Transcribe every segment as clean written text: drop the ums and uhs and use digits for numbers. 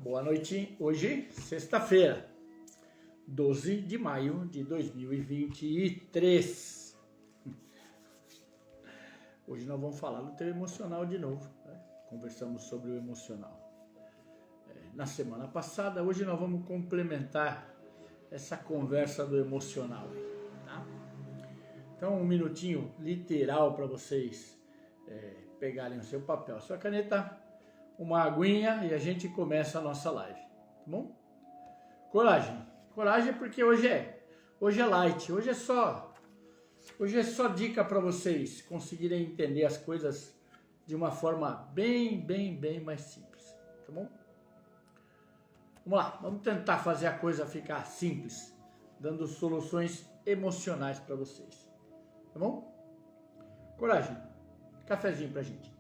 Boa noite. Hoje, sexta-feira, 12 de maio de 2023. Hoje nós vamos falar do teu emocional de novo, né? Conversamos sobre o emocional na semana passada. Hoje nós vamos complementar essa conversa do emocional, tá? Então, um minutinho literal para vocês pegarem o seu papel, a sua caneta, uma aguinha e a gente começa a nossa live, tá bom? Coragem porque hoje é light, hoje é só dica para vocês conseguirem entender as coisas de uma forma bem mais simples, tá bom? Vamos lá, vamos tentar fazer a coisa ficar simples, dando soluções emocionais para vocês, tá bom? Coragem, cafezinho pra gente.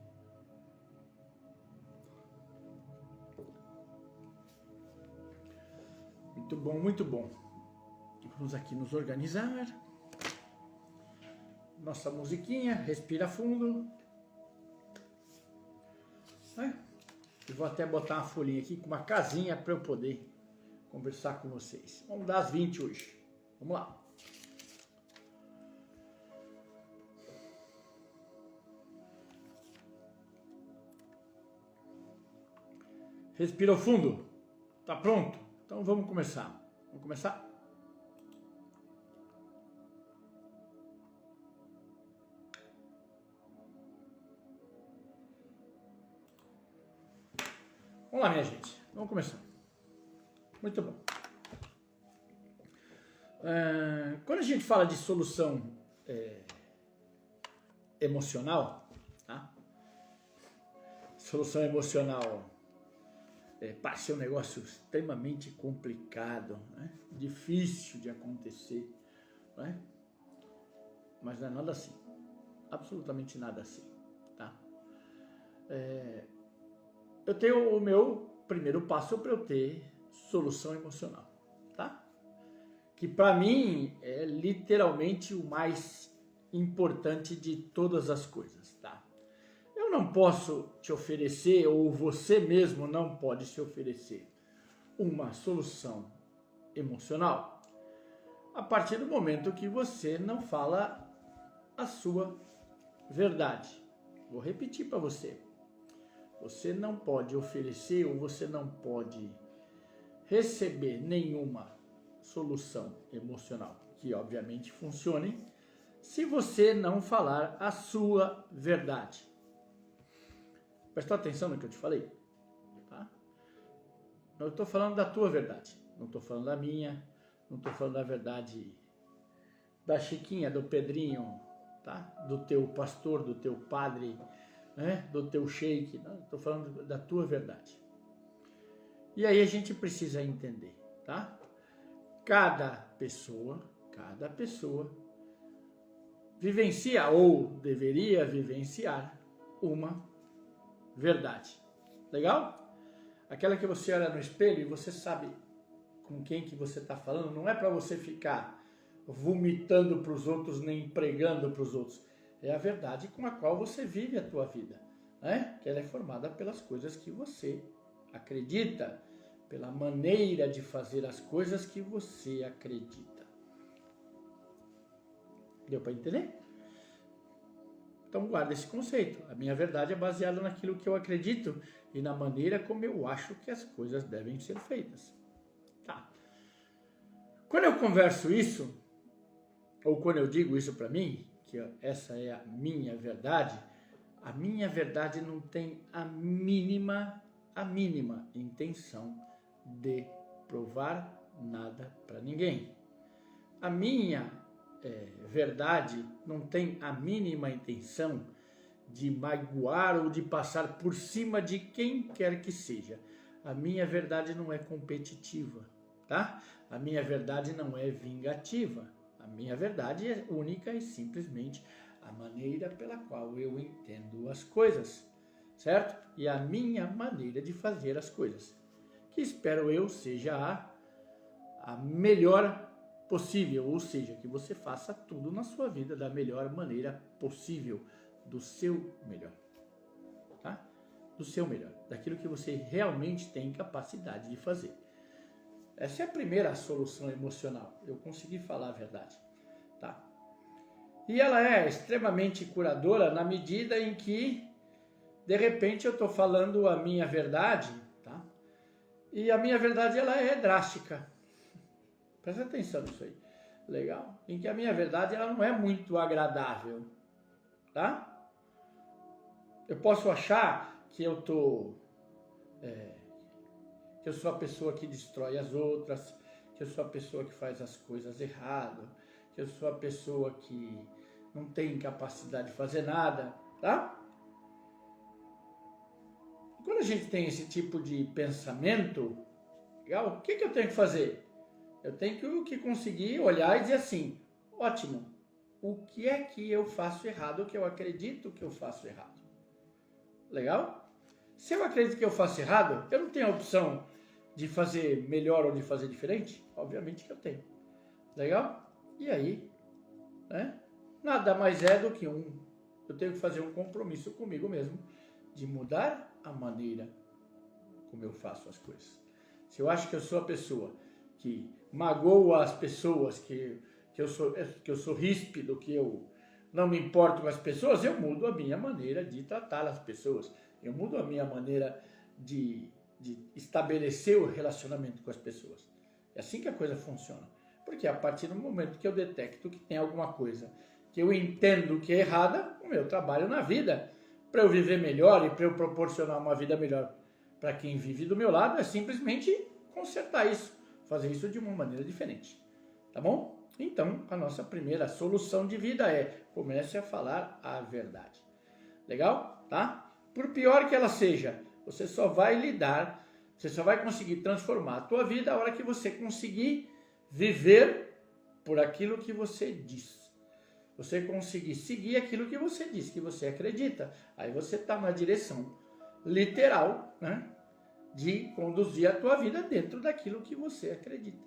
Muito bom. Vamos aqui nos organizar. Nossa musiquinha, respira fundo. Eu vou até botar uma folhinha aqui com uma casinha para eu poder conversar com vocês. Vamos dar as 20 hoje. Vamos lá. Respirou fundo? Tá pronto? Então vamos começar. Vamos começar? Vamos lá, minha gente. Vamos começar. Muito bom. Quando a gente fala de solução emocional, tá? Solução emocional parece ser um negócio extremamente complicado, né? Difícil de acontecer, né? Mas não é nada assim, absolutamente nada assim, tá? Eu tenho o meu primeiro passo para eu ter solução emocional, tá? Que para mim é literalmente o mais importante de todas as coisas, tá? Eu não posso te oferecer, ou você mesmo não pode se oferecer, uma solução emocional a partir do momento que você não fala a sua verdade. Vou repetir para você. Você não pode oferecer ou você não pode receber nenhuma solução emocional que obviamente funcione se você não falar a sua verdade. Prestou atenção no que eu te falei? Tá? Eu estou falando da tua verdade, não estou falando da minha, não estou falando da verdade da Chiquinha, do Pedrinho, tá? Do teu pastor, do teu padre, né? Do teu sheik, estou falando da tua verdade. E aí a gente precisa entender, tá? Cada pessoa vivencia ou deveria vivenciar uma verdade. Legal? Aquela que você olha no espelho e você sabe com quem que você está falando, não é para você ficar vomitando para os outros nem pregando para os outros. É a verdade com a qual você vive a tua vida, né? Que ela é formada pelas coisas que você acredita, pela maneira de fazer as coisas que você acredita. Deu para entender? Então guarda esse conceito. A minha verdade é baseada naquilo que eu acredito e na maneira como eu acho que as coisas devem ser feitas. Tá. Quando eu converso isso, ou quando eu digo isso para mim, que essa é a minha verdade não tem a mínima intenção de provar nada para ninguém. A minha verdade não tem a mínima intenção de magoar ou de passar por cima de quem quer que seja. A minha verdade não é competitiva, tá? A minha verdade não é vingativa. A minha verdade é única e simplesmente a maneira pela qual eu entendo as coisas, certo? E a minha maneira de fazer as coisas, que espero eu seja a melhor possível, ou seja, que você faça tudo na sua vida da melhor maneira possível, do seu melhor, tá? do seu melhor, daquilo que você realmente tem capacidade de fazer. Essa é a primeira solução emocional. Eu consegui falar a verdade, tá? E ela é extremamente curadora na medida em que, de repente, eu estou falando a minha verdade, tá? E a minha verdade, ela é drástica. Presta atenção nisso aí. Legal? Em que a minha verdade, ela não é muito agradável, tá? Eu posso achar que eu sou a pessoa que destrói as outras, que eu sou a pessoa que faz as coisas errado, que eu sou a pessoa que não tem capacidade de fazer nada, tá? Quando a gente tem esse tipo de pensamento, legal, o que eu tenho que fazer? Eu tenho que conseguir olhar e dizer assim, ótimo, o que é que eu faço errado, o que eu acredito que eu faço errado? Legal? Se eu acredito que eu faço errado, eu não tenho a opção de fazer melhor ou de fazer diferente? Obviamente que eu tenho. Legal? E aí, né? Nada mais é do que eu tenho que fazer um compromisso comigo mesmo de mudar a maneira como eu faço as coisas. Se eu acho que eu sou a pessoa que magoa as pessoas, que eu sou ríspido, que eu não me importo com as pessoas, eu mudo a minha maneira de tratar as pessoas. Eu mudo a minha maneira de estabelecer o relacionamento com as pessoas. É assim que a coisa funciona. Porque a partir do momento que eu detecto que tem alguma coisa que eu entendo que é errada, o meu trabalho na vida, para eu viver melhor e para eu proporcionar uma vida melhor para quem vive do meu lado, é simplesmente consertar isso, fazer isso de uma maneira diferente. Tá bom? Então, a nossa primeira solução de vida é: comece a falar a verdade. Legal? Tá? Por pior que ela seja, você só vai conseguir transformar a tua vida a hora que você conseguir viver por aquilo que você diz. Você conseguir seguir aquilo que você diz, que você acredita. Aí você está na direção literal, né, de conduzir a tua vida dentro daquilo que você acredita.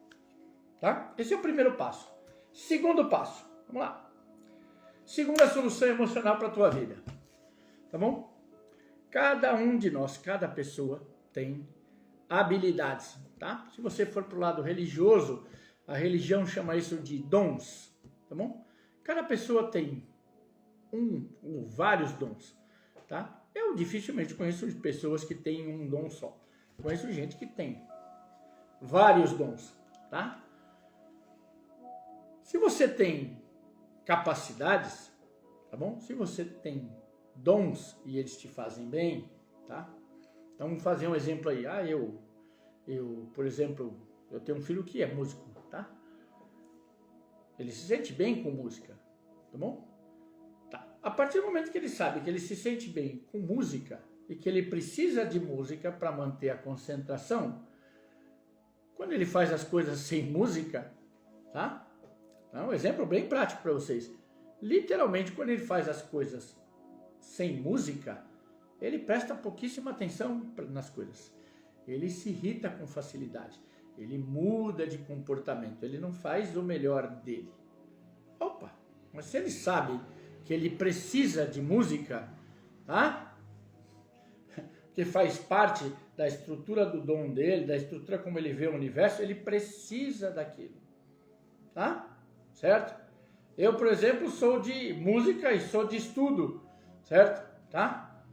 Tá? Esse é o primeiro passo. Segundo passo, vamos lá. Segunda solução emocional para a tua vida. Tá bom? Cada um de nós, cada pessoa tem habilidades, tá? Se você for para o lado religioso, a religião chama isso de dons, tá bom? Cada pessoa tem ou vários dons, tá? Eu dificilmente conheço pessoas que têm um dom só. Conheço gente que tem vários dons, tá? Se você tem capacidades, tá bom? Se você tem dons e eles te fazem bem, tá? Então, vamos fazer um exemplo aí. Por exemplo, eu tenho um filho que é músico, tá? Ele se sente bem com música, tá bom? Tá. A partir do momento que ele sabe que ele se sente bem com música e que ele precisa de música para manter a concentração, quando ele faz as coisas sem música, tá? É um exemplo bem prático para vocês. Literalmente, quando ele faz as coisas sem música, ele presta pouquíssima atenção nas coisas. Ele se irrita com facilidade. Ele muda de comportamento. Ele não faz o melhor dele. Opa! Mas se ele sabe que ele precisa de música, tá? Que faz parte da estrutura do dom dele, da estrutura como ele vê o universo, ele precisa daquilo. Tá? Certo? Eu, por exemplo, sou de música e sou de estudo. Certo? Tá?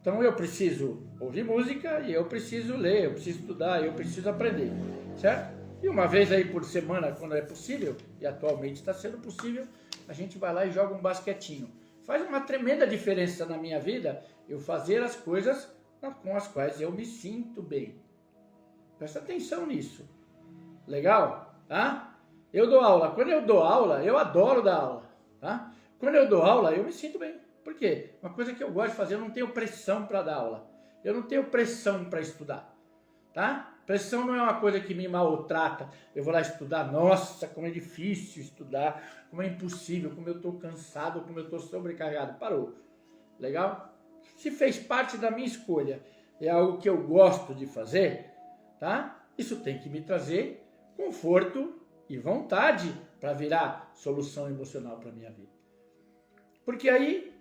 Então eu preciso ouvir música e eu preciso ler, eu preciso estudar, eu preciso aprender, certo? E uma vez aí por semana, quando é possível, e atualmente está sendo possível, a gente vai lá e joga um basquetinho. Faz uma tremenda diferença na minha vida eu fazer as coisas com as quais eu me sinto bem. Presta atenção nisso. Legal? Tá? Eu dou aula. Quando eu dou aula, eu adoro dar aula. Tá? Quando eu dou aula, eu me sinto bem. Por quê? Uma coisa que eu gosto de fazer, eu não tenho pressão para dar aula. Eu não tenho pressão para estudar. Tá? Pressão não é uma coisa que me maltrata. Eu vou lá estudar, nossa, como é difícil estudar, como é impossível, como eu estou cansado, como eu estou sobrecarregado. Parou. Legal? Se fez parte da minha escolha, é algo que eu gosto de fazer, tá? Isso tem que me trazer conforto e vontade para virar solução emocional para a minha vida. Porque aí,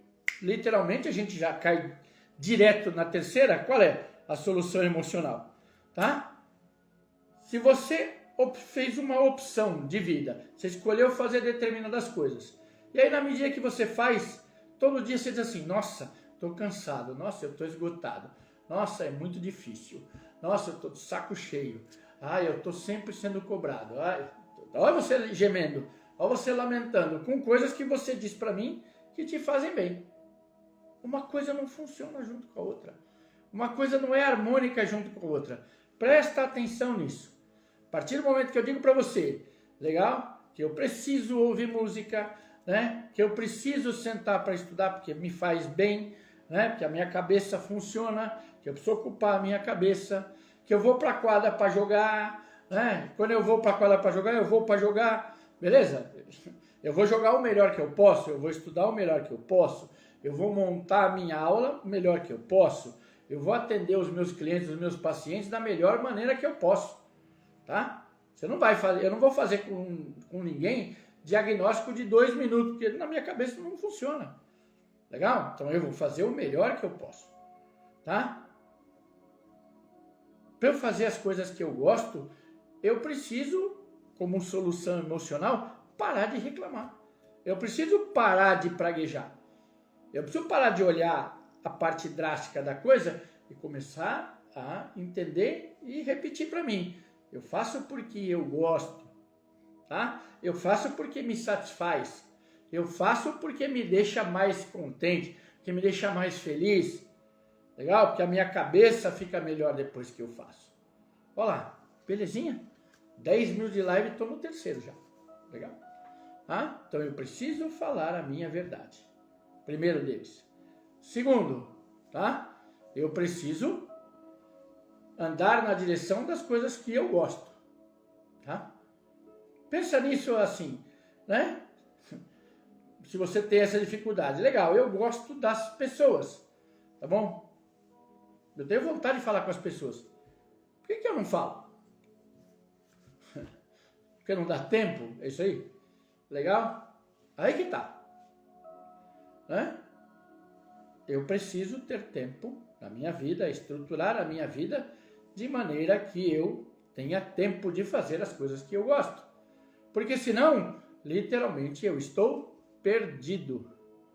literalmente, a gente já cai direto na terceira, qual é a solução emocional? Tá? Se você fez uma opção de vida, você escolheu fazer determinadas coisas, e aí na medida que você faz, todo dia você diz assim, nossa, estou cansado, nossa, eu estou esgotado, nossa, é muito difícil, nossa, eu estou de saco cheio, ai, eu estou sempre sendo cobrado, ai, olha você gemendo, olha você lamentando, com coisas que você diz para mim que te fazem bem. Uma coisa não funciona junto com a outra, uma coisa não é harmônica junto com a outra, presta atenção nisso. A partir do momento que eu digo para você, legal, que eu preciso ouvir música, né? Que eu preciso sentar para estudar porque me faz bem, né? Porque a minha cabeça funciona, que eu preciso ocupar a minha cabeça, que eu vou para a quadra para jogar, né? Quando eu vou para a quadra para jogar, eu vou para jogar, beleza? Eu vou jogar o melhor que eu posso, eu vou estudar o melhor que eu posso, eu vou montar a minha aula o melhor que eu posso, eu vou atender os meus clientes, os meus pacientes da melhor maneira que eu posso. Tá? Você não vai fazer, eu não vou fazer com ninguém diagnóstico de 2 minutos, porque na minha cabeça não funciona. Legal? Então eu vou fazer o melhor que eu posso. Tá? Para eu fazer as coisas que eu gosto, eu preciso, como solução emocional, parar de reclamar. Eu preciso parar de praguejar. Eu preciso parar de olhar a parte drástica da coisa e começar a entender e repetir para mim. Eu faço porque eu gosto, tá? Eu faço porque me satisfaz. Eu faço porque me deixa mais contente, porque me deixa mais feliz. Legal? Porque a minha cabeça fica melhor depois que eu faço. Olha lá, belezinha? 10 mil de live, estou no terceiro já. Legal? Ah, então eu preciso falar a minha verdade. Primeiro deles. Segundo, tá? Eu preciso andar na direção das coisas que eu gosto, tá? Pensa nisso assim, né? Se você tem essa dificuldade, legal, eu gosto das pessoas, tá bom? Eu tenho vontade de falar com as pessoas. Por que eu não falo? Porque não dá tempo, é isso aí? Legal? Aí que tá, né? Eu preciso ter tempo na minha vida, estruturar a minha vida de maneira que eu tenha tempo de fazer as coisas que eu gosto. Porque senão, literalmente, eu estou perdido.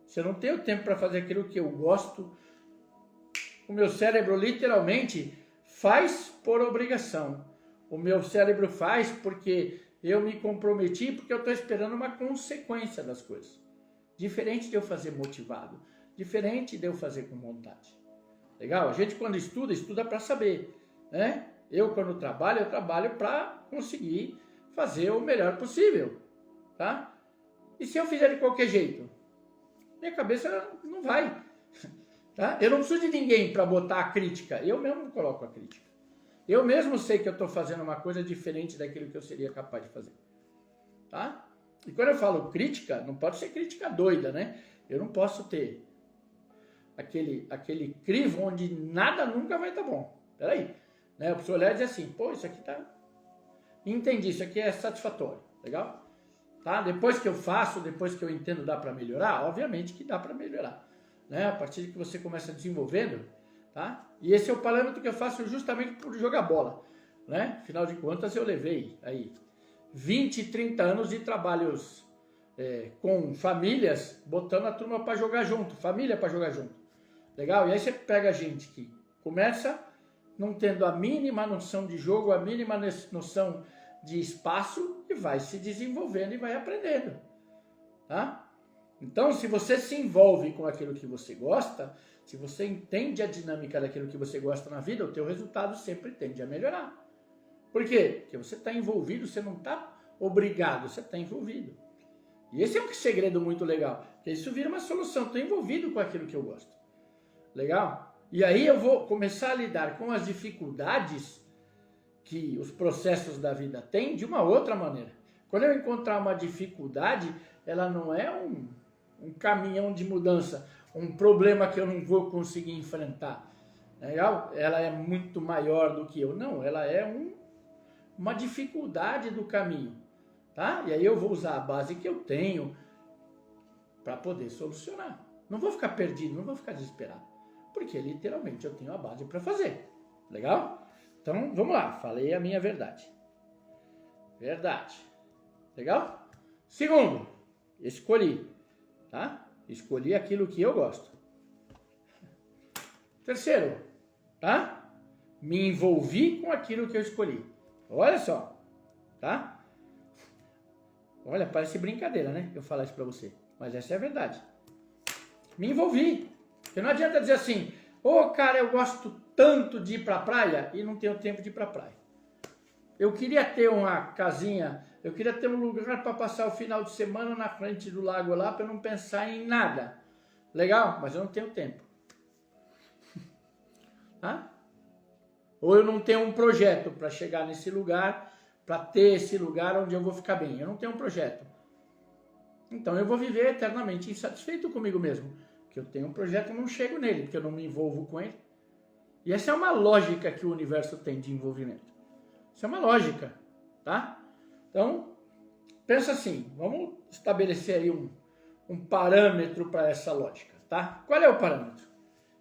Se eu não tenho tempo para fazer aquilo que eu gosto, o meu cérebro literalmente faz por obrigação. O meu cérebro faz porque eu me comprometi, porque eu estou esperando uma consequência das coisas. Diferente de eu fazer motivado. Diferente de eu fazer com vontade. Legal? A gente quando estuda para saber. Né? Eu quando trabalho, eu trabalho para conseguir fazer o melhor possível, tá? E se eu fizer de qualquer jeito? Minha cabeça não vai, tá? Eu não preciso de ninguém para botar a crítica, eu mesmo coloco a crítica. Eu mesmo sei que eu estou fazendo uma coisa diferente daquilo que eu seria capaz de fazer, tá? E quando eu falo crítica, não pode ser crítica doida, né? Eu não posso ter aquele crivo onde nada nunca vai estar bom. Peraí. Né? Eu preciso olhar e dizer assim, pô, isso aqui tá... Entendi, isso aqui é satisfatório, legal? Tá? Depois que eu faço, depois que eu entendo, dá para melhorar? Obviamente que dá para melhorar. Né? A partir de que você começa desenvolvendo, tá? E esse é o parâmetro que eu faço justamente por jogar bola. Né? Afinal de contas, eu levei aí 20, 30 anos de trabalhos com famílias, botando a turma para jogar junto, família para jogar junto. Legal? E aí você pega gente que começa não tendo a mínima noção de jogo, a mínima noção de espaço e vai se desenvolvendo e vai aprendendo. Tá? Então, se você se envolve com aquilo que você gosta, se você entende a dinâmica daquilo que você gosta na vida, o teu resultado sempre tende a melhorar. Por quê? Porque você está envolvido, você não está obrigado, você está envolvido. E esse é um segredo muito legal, porque isso vira uma solução, estou envolvido com aquilo que eu gosto. Legal? E aí eu vou começar a lidar com as dificuldades que os processos da vida têm de uma outra maneira. Quando eu encontrar uma dificuldade, ela não é um caminhão de mudança, um problema que eu não vou conseguir enfrentar. Legal? Ela é muito maior do que eu. Não, ela é uma dificuldade do caminho. Tá? E aí eu vou usar a base que eu tenho para poder solucionar. Não vou ficar perdido, não vou ficar desesperado. Porque literalmente eu tenho a base para fazer. Legal? Então, vamos lá. Falei a minha verdade. Verdade. Legal? Segundo, escolhi. Tá? Escolhi aquilo que eu gosto. Terceiro, tá? Me envolvi com aquilo que eu escolhi. Olha só. Tá? Olha, parece brincadeira, né? Eu falar isso pra você. Mas essa é a verdade. Me envolvi. Porque não adianta dizer assim, cara, eu gosto tanto de ir pra praia e não tenho tempo de ir pra praia. Eu queria ter uma casinha, eu queria ter um lugar para passar o final de semana na frente do lago lá para não pensar em nada. Legal? Mas eu não tenho tempo. Tá? Ou eu não tenho um projeto para chegar nesse lugar, para ter esse lugar onde eu vou ficar bem. Eu não tenho um projeto. Então eu vou viver eternamente insatisfeito comigo mesmo. Porque eu tenho um projeto e não chego nele, porque eu não me envolvo com ele. E essa é uma lógica que o universo tem de envolvimento. Isso é uma lógica, tá? Então, pensa assim, vamos estabelecer aí um parâmetro para essa lógica, tá? Qual é o parâmetro?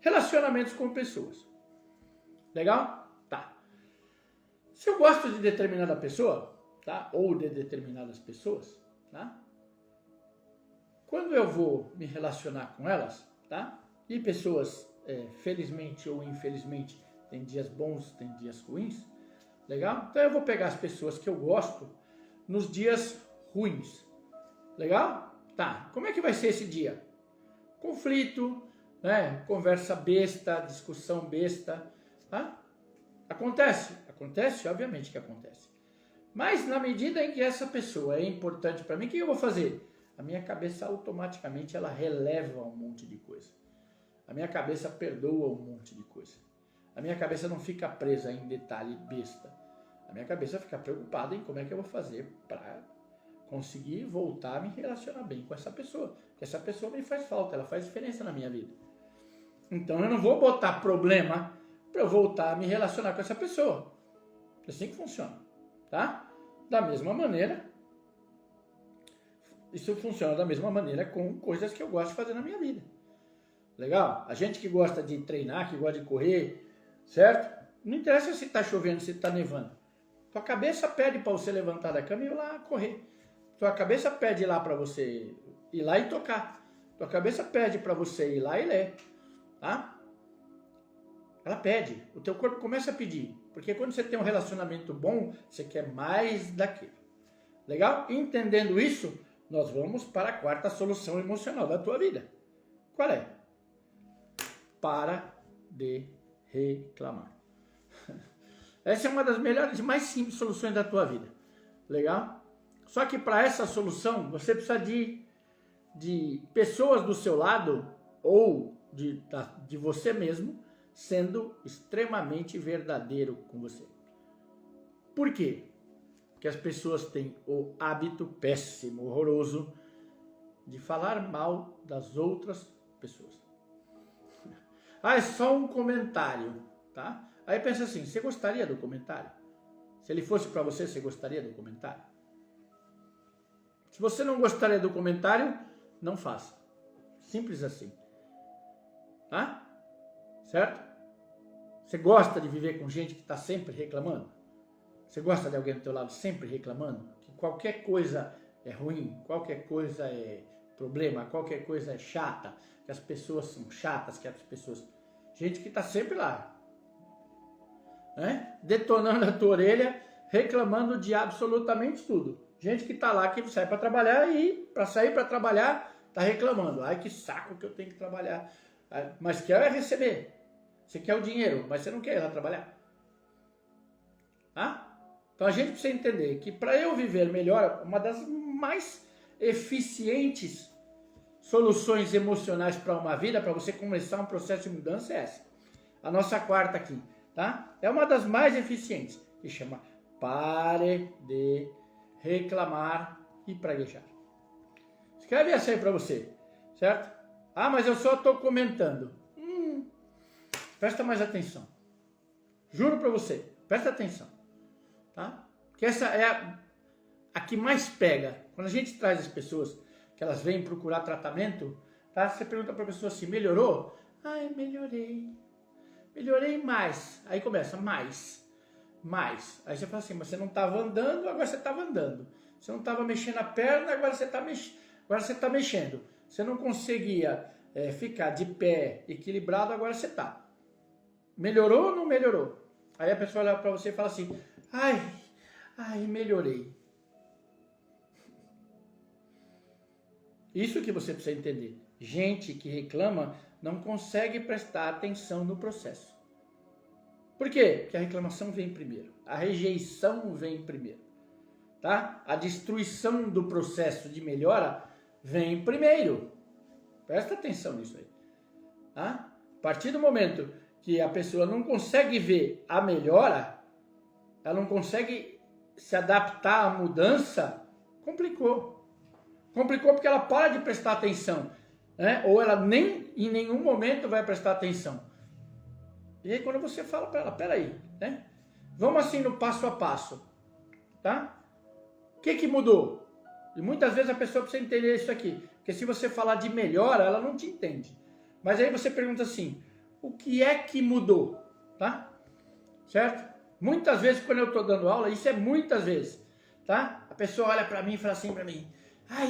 Relacionamentos com pessoas. Legal? Tá. Se eu gosto de determinada pessoa, tá? Ou de determinadas pessoas, tá? Quando eu vou me relacionar com elas, tá? E pessoas, felizmente ou infelizmente, tem dias bons, tem dias ruins, legal? Então eu vou pegar as pessoas que eu gosto nos dias ruins. Legal? Tá. Como é que vai ser esse dia? Conflito, né? Conversa besta, discussão besta, tá? Acontece? Acontece? Obviamente que acontece. Mas na medida em que essa pessoa é importante para mim, o que eu vou fazer? A minha cabeça automaticamente ela releva um monte de coisa. A minha cabeça perdoa um monte de coisa. A minha cabeça não fica presa em detalhe besta. A minha cabeça fica preocupada em como é que eu vou fazer para conseguir voltar a me relacionar bem com essa pessoa. Porque essa pessoa me faz falta, ela faz diferença na minha vida. Então eu não vou botar problema para eu voltar a me relacionar com essa pessoa. É assim que funciona, tá? Da mesma maneira, isso funciona da mesma maneira com coisas que eu gosto de fazer na minha vida. Legal? A gente que gosta de treinar, que gosta de correr, certo? Não interessa se está chovendo, se está nevando. Tua cabeça pede para você levantar da cama e ir lá correr. Tua cabeça pede lá para você ir lá e tocar. Tua cabeça pede para você ir lá e ler. Tá? Ela pede. O teu corpo começa a pedir. Porque quando você tem um relacionamento bom, você quer mais daquilo. Legal? Entendendo isso, nós vamos para a quarta solução emocional da tua vida. Qual é? Para de reclamar. Essa é uma das melhores e mais simples soluções da tua vida. Legal? Só que para essa solução, você precisa de pessoas do seu lado ou de você mesmo sendo extremamente verdadeiro com você. Por quê? Porque as pessoas têm o hábito péssimo, horroroso, de falar mal das outras pessoas. Ah, é só um comentário, tá? Aí pensa assim, você gostaria do comentário? Se ele fosse para você, você gostaria do comentário? Se você não gostaria do comentário, não faça. Simples assim. Tá? Certo? Você gosta de viver com gente que está sempre reclamando? Você gosta de alguém do teu lado sempre reclamando? Que qualquer coisa é ruim, qualquer coisa é problema, qualquer coisa é chata, que as pessoas são chatas, que as pessoas... Gente que está sempre lá. Né? Detonando a tua orelha, reclamando de absolutamente tudo. Gente que está lá, que sai para trabalhar e para sair para trabalhar, está reclamando. Ai, que saco que eu tenho que trabalhar. Mas quer receber. Você quer o dinheiro, mas você não quer ir lá trabalhar. Tá? Então a gente precisa entender que para eu viver melhor, uma das mais eficientes soluções emocionais para uma vida, para você começar um processo de mudança é essa. A nossa quarta aqui, tá? É uma das mais eficientes, que chama pare de reclamar e praguejar. Escreve essa aí para você, certo? Ah, mas eu só estou comentando. Presta mais atenção. Juro para você, presta atenção. Tá? Porque essa é a que mais pega. Quando a gente traz as pessoas que elas vêm procurar tratamento, tá? Você pergunta para a pessoa assim, melhorou? Ai, melhorei. Melhorei mais. Aí começa, mais. Aí você fala assim, mas você não estava andando, agora você estava andando. Você não estava mexendo a perna, agora você está mexendo. Você não conseguia ficar de pé equilibrado, agora você está. Melhorou ou não melhorou? Aí a pessoa olha para você e fala assim, ai, melhorei. Isso que você precisa entender. Gente que reclama não consegue prestar atenção no processo. Por quê? Porque a reclamação vem primeiro. A rejeição vem primeiro. Tá? A destruição do processo de melhora vem primeiro. Presta atenção nisso aí. Tá? A partir do momento que a pessoa não consegue ver a melhora, ela não consegue se adaptar à mudança, complicou. Complicou porque ela para de prestar atenção. Né? Ou ela nem em nenhum momento vai prestar atenção. E aí quando você fala para ela, peraí, né? Vamos assim no passo a passo, tá? O que mudou? E muitas vezes a pessoa precisa entender isso aqui, porque se você falar de melhora, ela não te entende. Mas aí você pergunta assim, o que é que mudou, tá? Certo? Muitas vezes quando eu estou dando aula, isso é muitas vezes, tá? A pessoa olha para mim e fala assim para mim,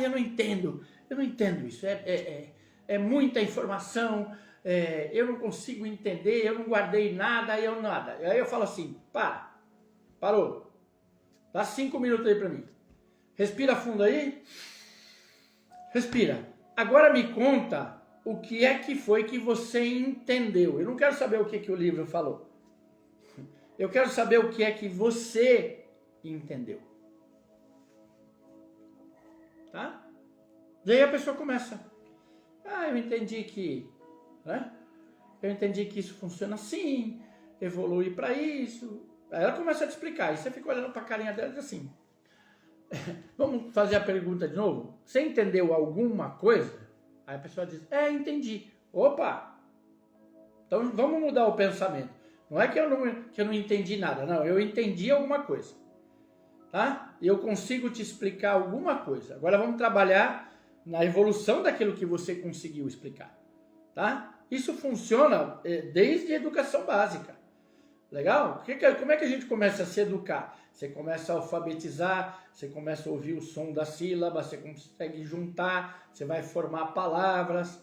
eu não entendo isso, é muita informação, eu não consigo entender, eu não guardei nada, nada. Aí eu falo assim, parou, dá 5 minutos aí para mim, respira fundo aí, respira, agora me conta o que é que foi que você entendeu. Eu não quero saber o que o livro falou, eu quero saber o que é que você entendeu, tá? E aí a pessoa começa, eu entendi que, né? Eu entendi que isso funciona assim, evolui para isso. Aí ela começa a te explicar, e você fica olhando para a carinha dela e diz assim, vamos fazer a pergunta de novo? Você entendeu alguma coisa? Aí a pessoa diz, entendi. Opa! Então vamos mudar o pensamento. Não é que eu não entendi nada, não, eu entendi alguma coisa. Tá? E eu consigo te explicar alguma coisa. Agora vamos trabalhar na evolução daquilo que você conseguiu explicar, tá? Isso funciona desde a educação básica, legal? Como é que a gente começa a se educar? Você começa a alfabetizar, você começa a ouvir o som da sílaba, você consegue juntar, você vai formar palavras,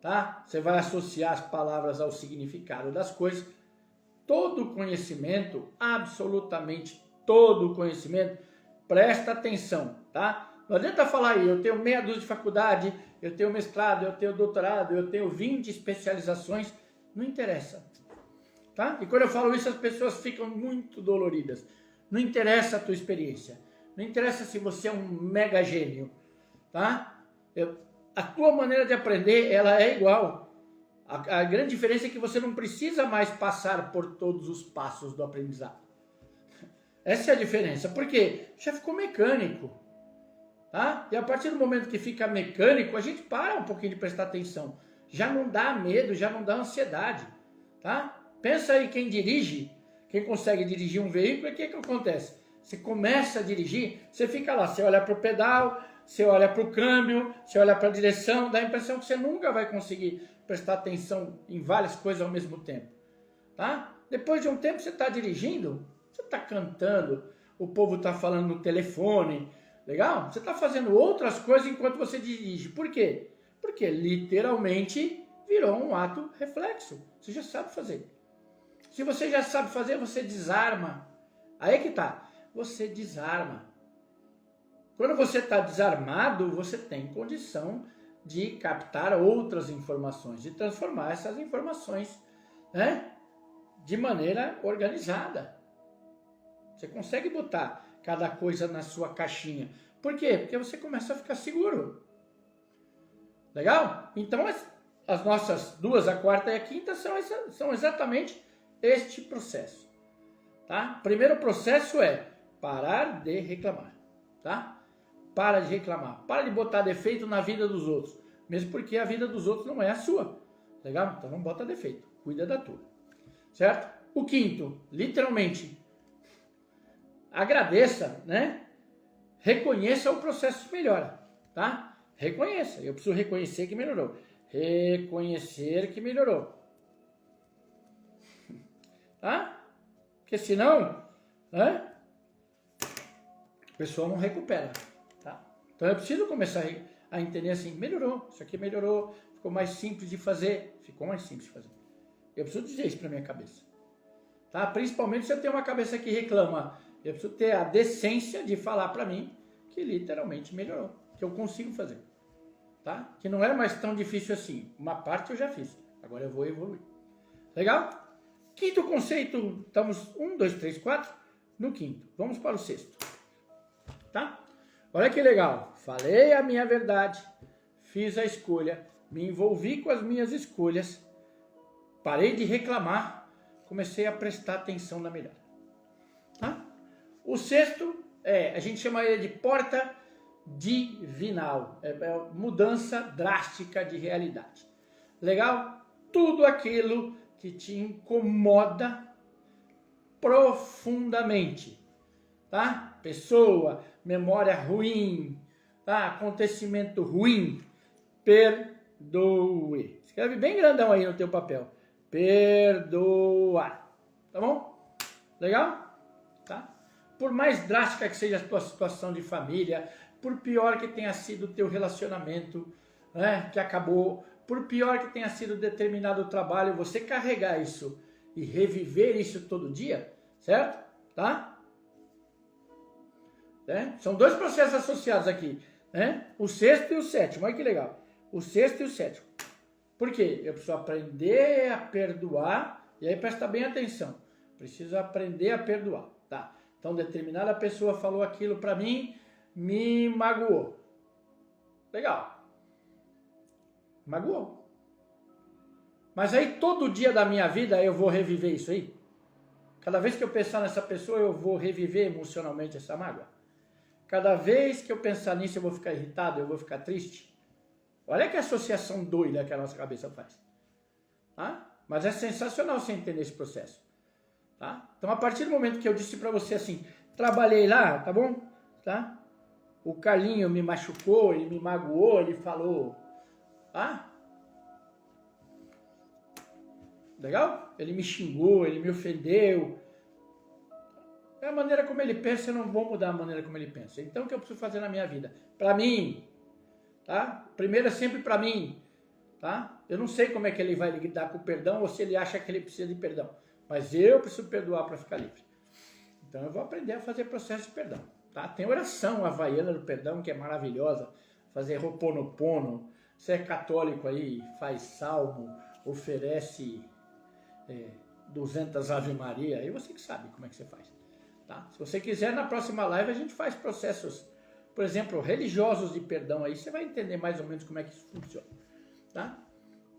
tá? Você vai associar as palavras ao significado das coisas. Todo conhecimento, absolutamente todo conhecimento, presta atenção, tá? Não adianta falar aí, eu tenho meia dúzia de faculdade, eu tenho mestrado, eu tenho doutorado, eu tenho 20 especializações, não interessa, tá? E quando eu falo isso, as pessoas ficam muito doloridas. Não interessa a tua experiência, não interessa se você é um mega gênio, tá? A tua maneira de aprender, ela é igual. A grande diferença é que você não precisa mais passar por todos os passos do aprendizado. Essa é a diferença, porque já ficou mecânico. Tá? E a partir do momento que fica mecânico, a gente para um pouquinho de prestar atenção. Já não dá medo, já não dá ansiedade. Tá? Pensa aí quem dirige, quem consegue dirigir um veículo, o que acontece? Você começa a dirigir, você fica lá, você olha para o pedal, você olha para o câmbio, você olha para a direção, dá a impressão que você nunca vai conseguir prestar atenção em várias coisas ao mesmo tempo. Tá? Depois de um tempo você está dirigindo, você está cantando, o povo está falando no telefone, legal? Você está fazendo outras coisas enquanto você dirige. Por quê? Porque literalmente virou um ato reflexo. Você já sabe fazer. Se você já sabe fazer, você desarma. Aí que tá. Você desarma. Quando você está desarmado, você tem condição de captar outras informações, de transformar essas informações, né, de maneira organizada. Você consegue botar cada coisa na sua caixinha. Por quê? Porque você começa a ficar seguro. Legal? Então, as nossas 2, a quarta e a quinta são exatamente este processo. Tá? O primeiro processo é parar de reclamar. Tá? Para de reclamar. Para de botar defeito na vida dos outros. Mesmo porque a vida dos outros não é a sua. Legal? Então não bota defeito. Cuida da tua. Certo? O quinto, literalmente, agradeça, né? Reconheça o processo de melhora, tá? Reconheça. Eu preciso reconhecer que melhorou. Reconhecer que melhorou. Tá? Porque senão, né, a pessoa não recupera. Tá? Então eu preciso começar a entender assim, melhorou, isso aqui melhorou, ficou mais simples de fazer. Ficou mais simples de fazer. Eu preciso dizer isso para minha cabeça. Tá? Principalmente se eu tenho uma cabeça que reclama. Eu preciso ter a decência de falar para mim que literalmente melhorou. Que eu consigo fazer. Tá? Que não é mais tão difícil assim. Uma parte eu já fiz. Agora eu vou evoluir. Legal? Quinto conceito. Estamos 1, 2, 3, 4. No quinto. Vamos para o sexto. Tá? Olha que legal. Falei a minha verdade. Fiz a escolha. Me envolvi com as minhas escolhas. Parei de reclamar. Comecei a prestar atenção na melhora. Tá? O sexto a gente chama ele de porta divinal. É mudança drástica de realidade. Legal? Tudo aquilo que te incomoda profundamente. Tá? Pessoa, memória ruim, tá? Acontecimento ruim, perdoe. Escreve bem grandão aí no teu papel. Perdoar. Tá bom? Legal? Tá? Por mais drástica que seja a tua situação de família, por pior que tenha sido o teu relacionamento, né, que acabou, por pior que tenha sido determinado trabalho, você carregar isso e reviver isso todo dia, certo? Tá? São dois processos associados aqui, né? O sexto e o sétimo. Olha que legal. O sexto e o sétimo. Por quê? Eu preciso aprender a perdoar. E aí presta bem atenção. Preciso aprender a perdoar. Tá? Então, determinada pessoa falou aquilo para mim, me magoou. Legal. Magoou. Mas aí todo dia da minha vida eu vou reviver isso aí? Cada vez que eu pensar nessa pessoa, eu vou reviver emocionalmente essa mágoa? Cada vez que eu pensar nisso, eu vou ficar irritado, eu vou ficar triste? Olha que associação doida que a nossa cabeça faz. Tá? Mas é sensacional você entender esse processo. Tá? Então, a partir do momento que eu disse para você assim, trabalhei lá, tá bom? Tá? O Carlinho me machucou, ele me magoou, ele falou... Tá? Legal? Ele me xingou, ele me ofendeu. É a maneira como ele pensa, eu não vou mudar a maneira como ele pensa. Então, o que eu preciso fazer na minha vida? Para mim... Tá? Primeiro é sempre para mim, tá? Eu não sei como é que ele vai lidar com o perdão ou se ele acha que ele precisa de perdão, mas eu preciso perdoar para ficar livre. Então eu vou aprender a fazer processo de perdão, tá? Tem oração havaiana do perdão que é maravilhosa, fazer Ho'oponopono. Você é católico aí, faz salmo, oferece 200 Ave Maria, aí você que sabe como é que você faz, tá? Se você quiser, na próxima live a gente faz processos, por exemplo, religiosos de perdão aí, você vai entender mais ou menos como é que isso funciona, tá?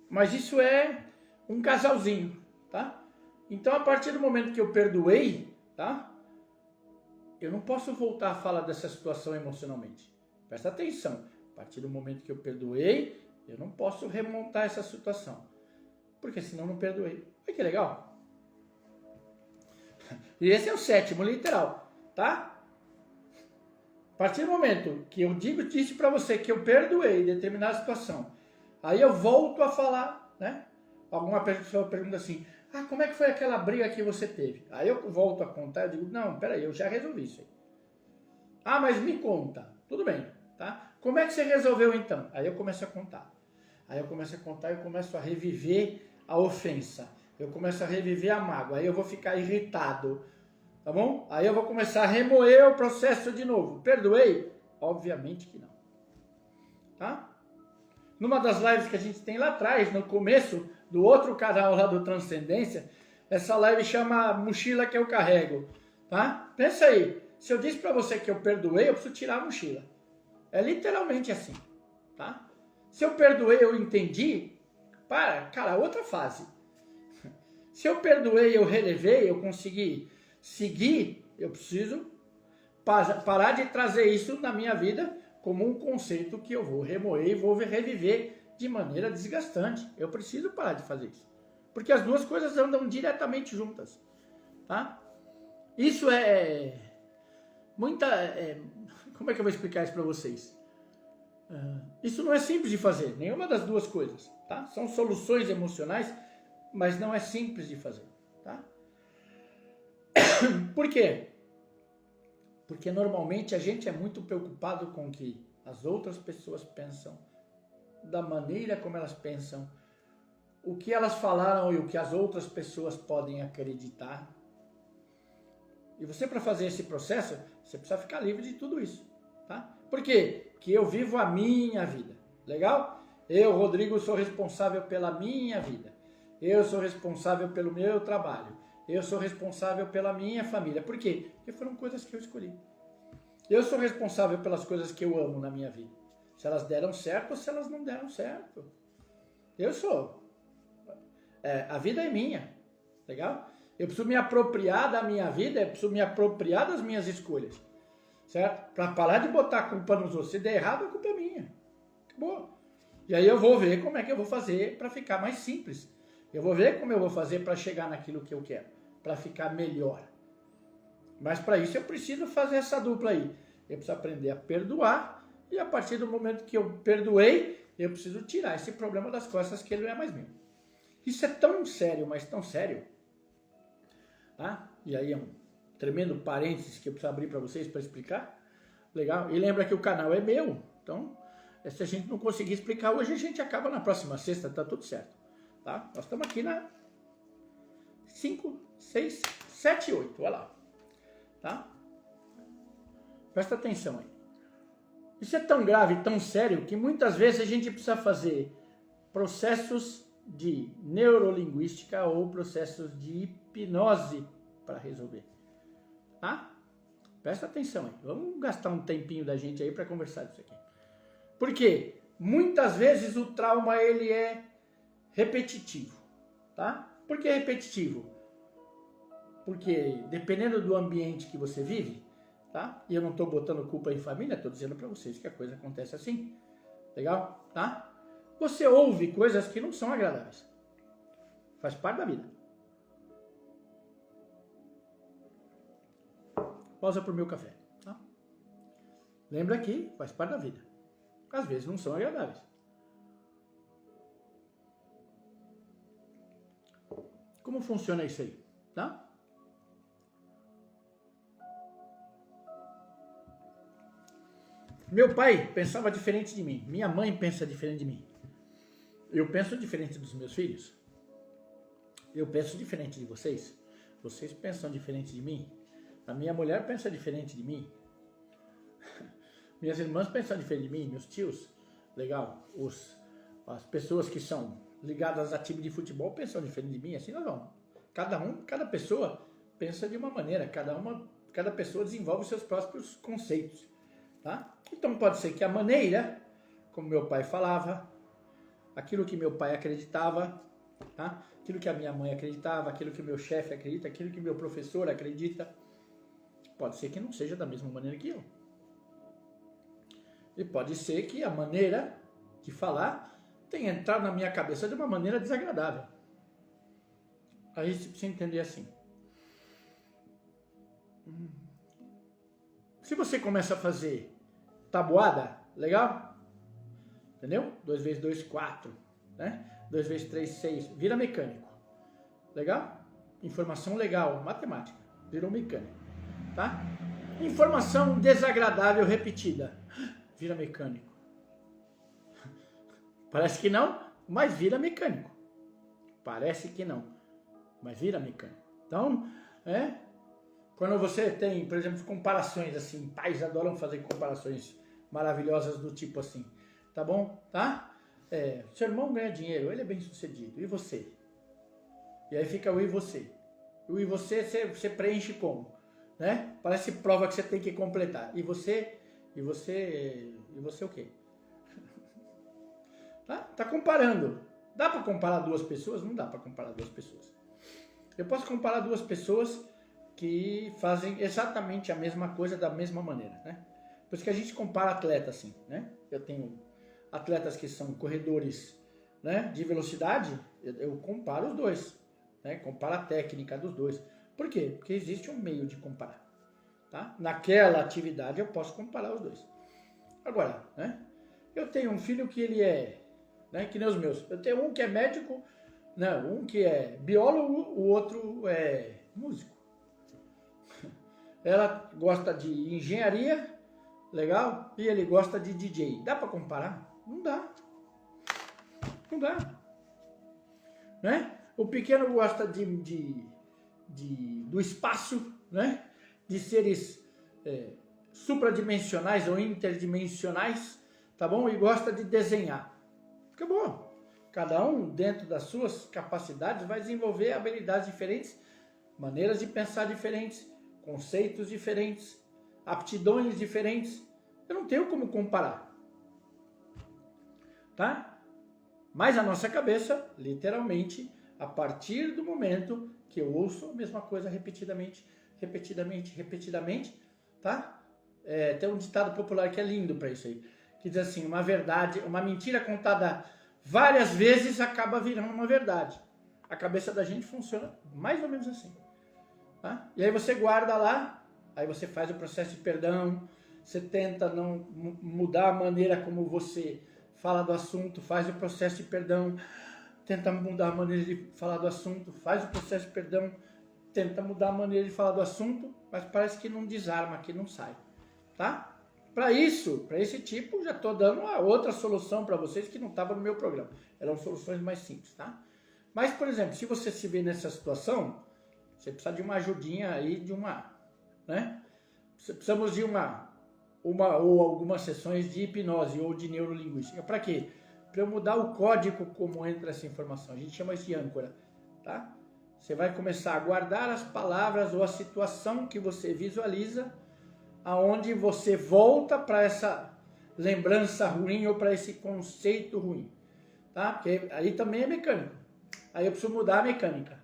Mas isso é um casalzinho, tá? Então, a partir do momento que eu perdoei, tá? Eu não posso voltar a falar dessa situação emocionalmente. Presta atenção. A partir do momento que eu perdoei, eu não posso remontar essa situação. Porque senão eu não perdoei. Olha que legal. E esse é o sétimo, literal, tá? A partir do momento que eu disse para você que eu perdoei determinada situação, aí eu volto a falar, né? Alguma pessoa pergunta assim, como é que foi aquela briga que você teve? Aí eu volto a contar, eu digo, não, peraí, eu já resolvi isso aí. Mas me conta. Tudo bem, tá? Como é que você resolveu então? Aí eu começo a contar. Aí eu começo a contar e eu começo a reviver a ofensa. Eu começo a reviver a mágoa. Aí eu vou ficar irritado. Tá bom? Aí eu vou começar a remoer o processo de novo. Perdoei? Obviamente que não. Tá? Numa das lives que a gente tem lá atrás, no começo do outro canal lá do Transcendência, essa live chama Mochila que eu carrego. Tá? Pensa aí. Se eu disse para você que eu perdoei, eu preciso tirar a mochila. É literalmente assim. Tá? Se eu perdoei, eu entendi. Cara, outra fase. Se eu perdoei, eu relevei, eu consegui seguir, eu preciso parar de trazer isso na minha vida como um conceito que eu vou remoer e vou reviver de maneira desgastante. Eu preciso parar de fazer isso. Porque as duas coisas andam diretamente juntas. Tá? Isso é muita... como é que eu vou explicar isso para vocês? Isso não é simples de fazer, nenhuma das duas coisas, tá? São soluções emocionais, mas não é simples de fazer, tá? Por quê? Porque normalmente a gente é muito preocupado com o que as outras pessoas pensam, da maneira como elas pensam, o que elas falaram e o que as outras pessoas podem acreditar. E você, para fazer esse processo, você precisa ficar livre de tudo isso, tá? Por quê? Porque eu vivo a minha vida, legal? Eu, Rodrigo, sou responsável pela minha vida. Eu sou responsável pelo meu trabalho. Eu sou responsável pela minha família. Por quê? Porque foram coisas que eu escolhi. Eu sou responsável pelas coisas que eu amo na minha vida. Se elas deram certo ou se elas não deram certo. Eu sou. A vida é minha, legal? Eu preciso me apropriar da minha vida, eu preciso me apropriar das minhas escolhas, certo? Para parar de botar a culpa nos outros. Se der errado, a culpa é minha. Acabou. E aí eu vou ver como é que eu vou fazer para ficar mais simples. Eu vou ver como eu vou fazer para chegar naquilo que eu quero, para ficar melhor. Mas para isso eu preciso fazer essa dupla aí. Eu preciso aprender a perdoar e a partir do momento que eu perdoei, eu preciso tirar esse problema das costas que ele não é mais meu. Isso é tão sério, mas tão sério. Tá? E aí é um tremendo parênteses que eu preciso abrir para vocês para explicar. Legal? E lembra que o canal é meu. Então, se a gente não conseguir explicar hoje, a gente acaba na próxima sexta, tá tudo certo. Tá? Nós estamos aqui na 5, 6, 7, 8. Olha lá. Tá? Presta atenção aí. Isso é tão grave, tão sério, que muitas vezes a gente precisa fazer processos de neurolinguística ou processos de hipnose para resolver. Tá? Presta atenção aí. Vamos gastar um tempinho da gente aí para conversar disso aqui. Por quê? Muitas vezes o trauma ele é repetitivo. Tá? Por que repetitivo? Porque dependendo do ambiente que você vive, tá? E eu não estou botando culpa em família, estou dizendo para vocês que a coisa acontece assim. Legal? Tá? Você ouve coisas que não são agradáveis. Faz parte da vida. Pausa pro meu café. Tá? Lembra que faz parte da vida. Às vezes não são agradáveis. Como funciona isso aí? Tá? Meu pai pensava diferente de mim. Minha mãe pensa diferente de mim. Eu penso diferente dos meus filhos. Eu penso diferente de vocês. Vocês pensam diferente de mim. A minha mulher pensa diferente de mim. Minhas irmãs pensam diferente de mim. Meus tios, legal. As pessoas que são ligadas a time de futebol pensam diferente de mim. Assim nós vamos. Cada pessoa pensa de uma maneira. Cada pessoa desenvolve os seus próprios conceitos. Tá? Então pode ser que a maneira como meu pai falava, aquilo que meu pai acreditava, tá? Aquilo que a minha mãe acreditava, aquilo que o meu chefe acredita, aquilo que o meu professor acredita, pode ser que não seja da mesma maneira que eu. E pode ser que a maneira de falar tenha entrado na minha cabeça de uma maneira desagradável. Aí você precisa entender assim. Se você começa a fazer tabuada, legal? Entendeu? 2 vezes 2, 4. Né? 2 vezes 3, 6. Vira mecânico. Legal? Informação legal. Matemática. Virou mecânico. Tá? Informação desagradável repetida. Vira mecânico. Parece que não, mas vira mecânico. Parece que não, mas vira mecânico. Então, quando você tem, por exemplo, comparações assim, pais adoram fazer comparações maravilhosas do tipo assim, tá bom? Tá? Seu irmão ganha dinheiro, ele é bem sucedido, e você? E aí fica o e você. O e você preenche como? Né? Parece prova que você tem que completar. E você o quê? Tá comparando. Dá para comparar duas pessoas? Não dá para comparar duas pessoas. Eu posso comparar duas pessoas que fazem exatamente a mesma coisa da mesma maneira, né? Por isso que a gente compara atletas assim, né? Eu tenho atletas que são corredores, né, de velocidade, eu comparo os dois, né? Comparo a técnica dos dois. Por quê? Porque existe um meio de comparar, tá? Naquela atividade eu posso comparar os dois. Agora, né? Eu tenho um filho que ele é, né, que nem os meus. Eu tenho um que é médico, não, um que é biólogo, o outro é músico. Ela gosta de engenharia, legal, e ele gosta de DJ. Dá para comparar? Não dá. Não dá. Né? O pequeno gosta do espaço, né? De seres supradimensionais ou interdimensionais, tá bom? E gosta de desenhar. Acabou. Cada um, dentro das suas capacidades, vai desenvolver habilidades diferentes, maneiras de pensar diferentes, conceitos diferentes, aptidões diferentes. Eu não tenho como comparar. Tá? Mas a nossa cabeça, literalmente, a partir do momento que eu ouço a mesma coisa repetidamente, tá? Tem um ditado popular que é lindo para isso aí, que diz assim, uma verdade, uma mentira contada várias vezes acaba virando uma verdade. A cabeça da gente funciona mais ou menos assim. Tá? E aí você guarda lá, aí você faz o processo de perdão, você tenta não mudar a maneira como você fala do assunto, faz o processo de perdão, tenta mudar a maneira de falar do assunto, faz o processo de perdão, tenta mudar a maneira de falar do assunto, mas parece que não desarma, que não sai. Tá? Para isso, para esse tipo, já estou dando uma outra solução para vocês que não estava no meu programa. Eram soluções mais simples, tá? Mas, por exemplo, se você se vê nessa situação, você precisa de uma ajudinha aí, né? Precisamos de uma ou algumas sessões de hipnose ou de neurolinguística. Para quê? Para eu mudar o código como entra essa informação. A gente chama isso de âncora, tá? Você vai começar a guardar as palavras ou a situação que você visualiza, aonde você volta para essa lembrança ruim ou para esse conceito ruim, tá? Porque aí também é mecânico. Aí eu preciso mudar a mecânica,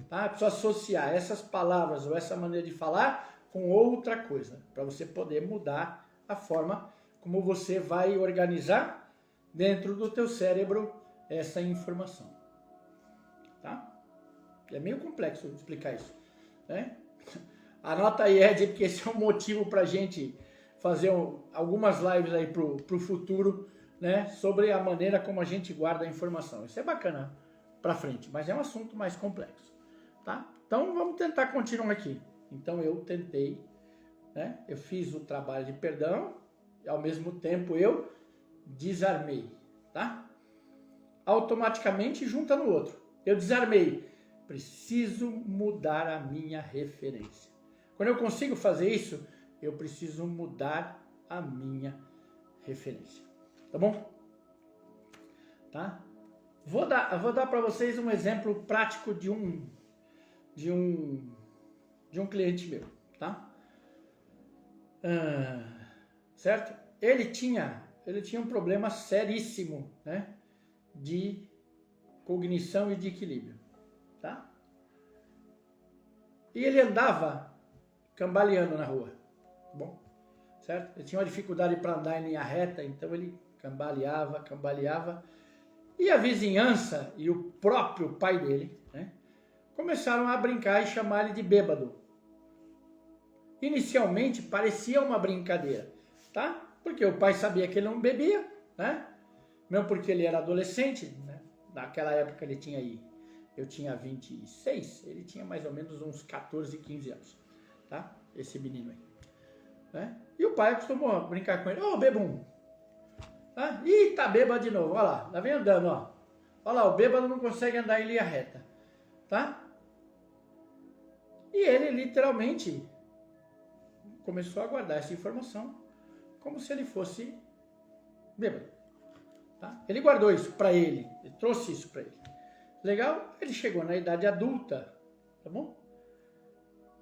tá? Eu preciso associar essas palavras ou essa maneira de falar com outra coisa, para você poder mudar a forma como você vai organizar dentro do teu cérebro essa informação, tá? É meio complexo explicar isso, né? Anota aí, Ed, porque esse é um motivo para a gente fazer algumas lives aí pro futuro, né? Sobre a maneira como a gente guarda a informação. Isso é bacana para frente, mas é um assunto mais complexo, tá? Então vamos tentar continuar aqui. Então eu tentei, né? Eu fiz o trabalho de perdão e ao mesmo tempo eu desarmei, tá? Automaticamente junta no outro. Eu desarmei. Preciso mudar a minha referência. Quando eu consigo fazer isso, eu preciso mudar a minha referência. Tá bom? Tá? Vou dar para vocês um exemplo prático de um cliente meu, tá? Certo? Ele tinha um problema seríssimo, né? De cognição e de equilíbrio, tá? E ele andava cambaleando na rua, tá bom? Certo? Ele tinha uma dificuldade para andar em linha reta, então ele cambaleava. E a vizinhança e o próprio pai dele, né, começaram a brincar e chamar ele de bêbado. Inicialmente parecia uma brincadeira, tá? Porque o pai sabia que ele não bebia, né? Mesmo porque ele era adolescente, né? Naquela época eu tinha 26, ele tinha mais ou menos uns 14, 15 anos, tá? Esse menino aí, né? E o pai costumou brincar com ele, ô bebum, tá? Ih, tá bêbado de novo, olha lá vem andando, ó. Olha lá, o bêbado não consegue andar em linha reta, tá? E ele literalmente começou a guardar essa informação como se ele fosse bêbado, tá? Ele guardou isso para ele trouxe isso para ele. Legal? Ele chegou na idade adulta, tá bom?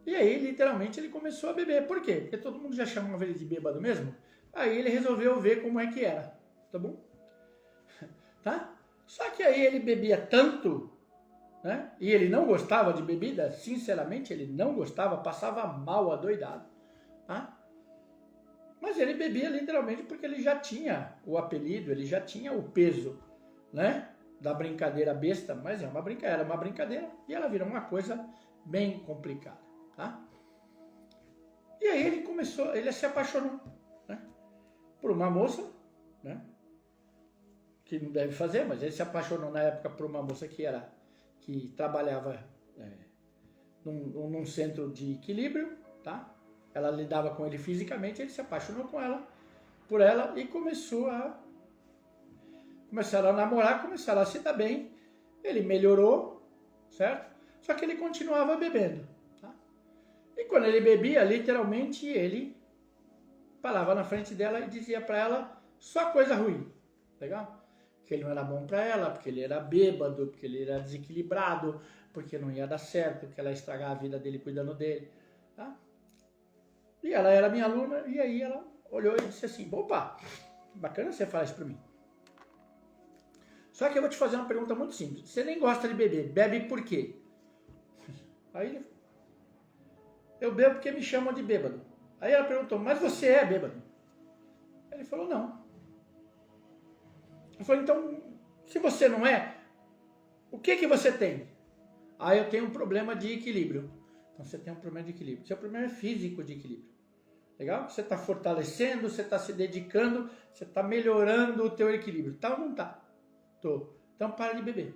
E aí, literalmente, ele começou a beber. Por quê? Porque todo mundo já chamava ele de bêbado mesmo. Aí ele resolveu ver como é que era, tá bom? Tá? Só que aí ele bebia tanto, né? E ele não gostava de bebida, sinceramente, ele não gostava, passava mal, adoidado, tá? Mas ele bebia literalmente porque ele já tinha o apelido, ele já tinha o peso, né? Da brincadeira besta, mas era uma brincadeira e ela virou uma coisa bem complicada, tá? E aí ele se apaixonou, né? Por uma moça, né? Que não deve fazer, mas ele se apaixonou na época por uma moça que trabalhava num centro de equilíbrio, tá? Ela lidava com ele fisicamente, ele se apaixonou por ela e começaram a namorar, começaram a se dar bem. Ele melhorou, certo? Só que ele continuava bebendo, tá? E quando ele bebia, literalmente ele parava na frente dela e dizia para ela só coisa ruim, legal? Que ele não era bom para ela, porque ele era bêbado, porque ele era desequilibrado, porque não ia dar certo, que ela ia estragar a vida dele cuidando dele, tá? E ela era minha aluna, e aí ela olhou e disse assim, opa, bacana você falar isso para mim. Só que eu vou te fazer uma pergunta muito simples. Você nem gosta de beber, bebe por quê? Aí ele, eu bebo porque me chamam de bêbado. Aí ela perguntou, mas você é bêbado? Ele falou, não. Eu falei, então, se você não é, o que você tem? Ah, eu tenho um problema de equilíbrio. Então você tem um problema de equilíbrio. Seu problema é físico de equilíbrio. Legal? Você está fortalecendo, você está se dedicando, você está melhorando o teu equilíbrio. Tá ou não tá? Tô. Então para de beber.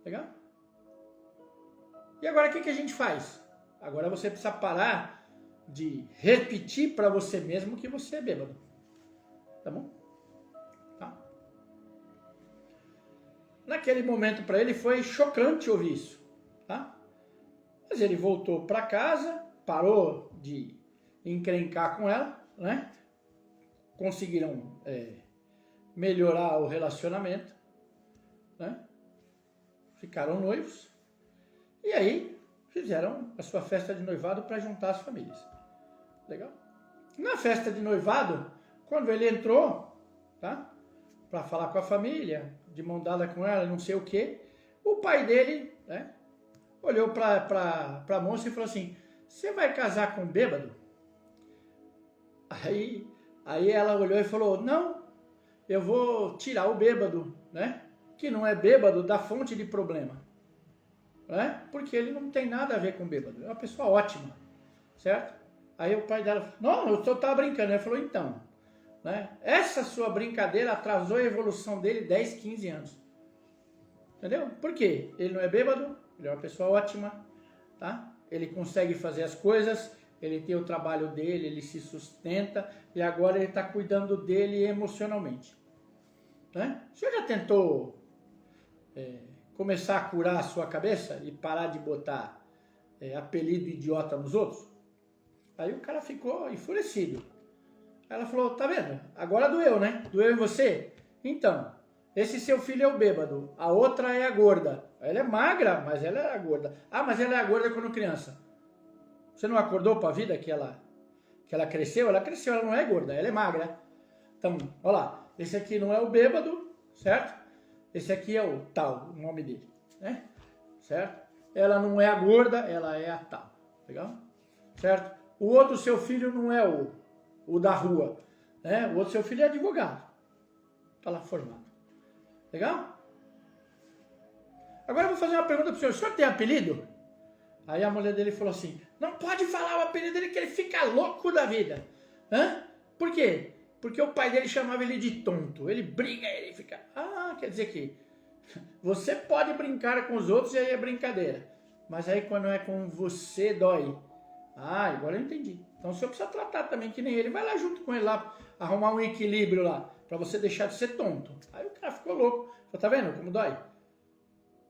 Legal? E agora o que a gente faz? Agora você precisa parar de repetir para você mesmo que você é bêbado. Tá bom? Naquele momento para ele foi chocante ouvir isso, tá? Mas ele voltou para casa, parou de encrencar com ela, né? Conseguiram melhorar o relacionamento, né? Ficaram noivos e aí fizeram a sua festa de noivado para juntar as famílias. Legal? Na festa de noivado, quando ele entrou, tá? Para falar com a família, de mão dada com ela, não sei o que, o pai dele, né, olhou para a moça e falou assim, você vai casar com um bêbado? Aí ela olhou e falou, não, eu vou tirar o bêbado, né, que não é bêbado, da fonte de problema, né, porque ele não tem nada a ver com bêbado, é uma pessoa ótima, certo? Aí o pai dela falou, não, eu só estava brincando. Ele falou, então, né, essa sua brincadeira atrasou a evolução dele 10, 15 anos. Entendeu? Por quê? Ele não é bêbado, ele é uma pessoa ótima, tá? Ele consegue fazer as coisas, ele tem o trabalho dele, ele se sustenta e agora ele está cuidando dele emocionalmente. Né? Você já tentou começar a curar a sua cabeça e parar de botar apelido idiota nos outros? Aí o cara ficou enfurecido. Ela falou, tá vendo? Agora doeu, né? Doeu em você? Então, esse seu filho é o bêbado, a outra é a gorda. Ela é magra, mas ela é a gorda. Ah, mas ela é a gorda quando criança. Você não acordou para a vida que ela cresceu? Ela cresceu, ela não é gorda, ela é magra. Então, olha lá, esse aqui não é o bêbado, certo? Esse aqui é o tal, o nome dele, né? Certo? Ela não é a gorda, ela é a tal. Legal? Certo? O outro seu filho não é o da rua, né? O outro seu filho é advogado. Está lá formado. Legal? Agora eu vou fazer uma pergunta para o senhor. O senhor tem apelido? Aí a mulher dele falou assim, não pode falar o apelido dele que ele fica louco da vida. Hã? Por quê? Porque o pai dele chamava ele de tonto. Ele briga, ele fica... Ah, quer dizer que você pode brincar com os outros e aí é brincadeira. Mas aí quando é com você, dói. Ah, agora eu entendi. Então o senhor precisa tratar também que nem ele. Vai lá junto com ele lá, arrumar um equilíbrio lá, para você deixar de ser tonto. Aí o cara ficou louco. Falei, tá vendo como dói?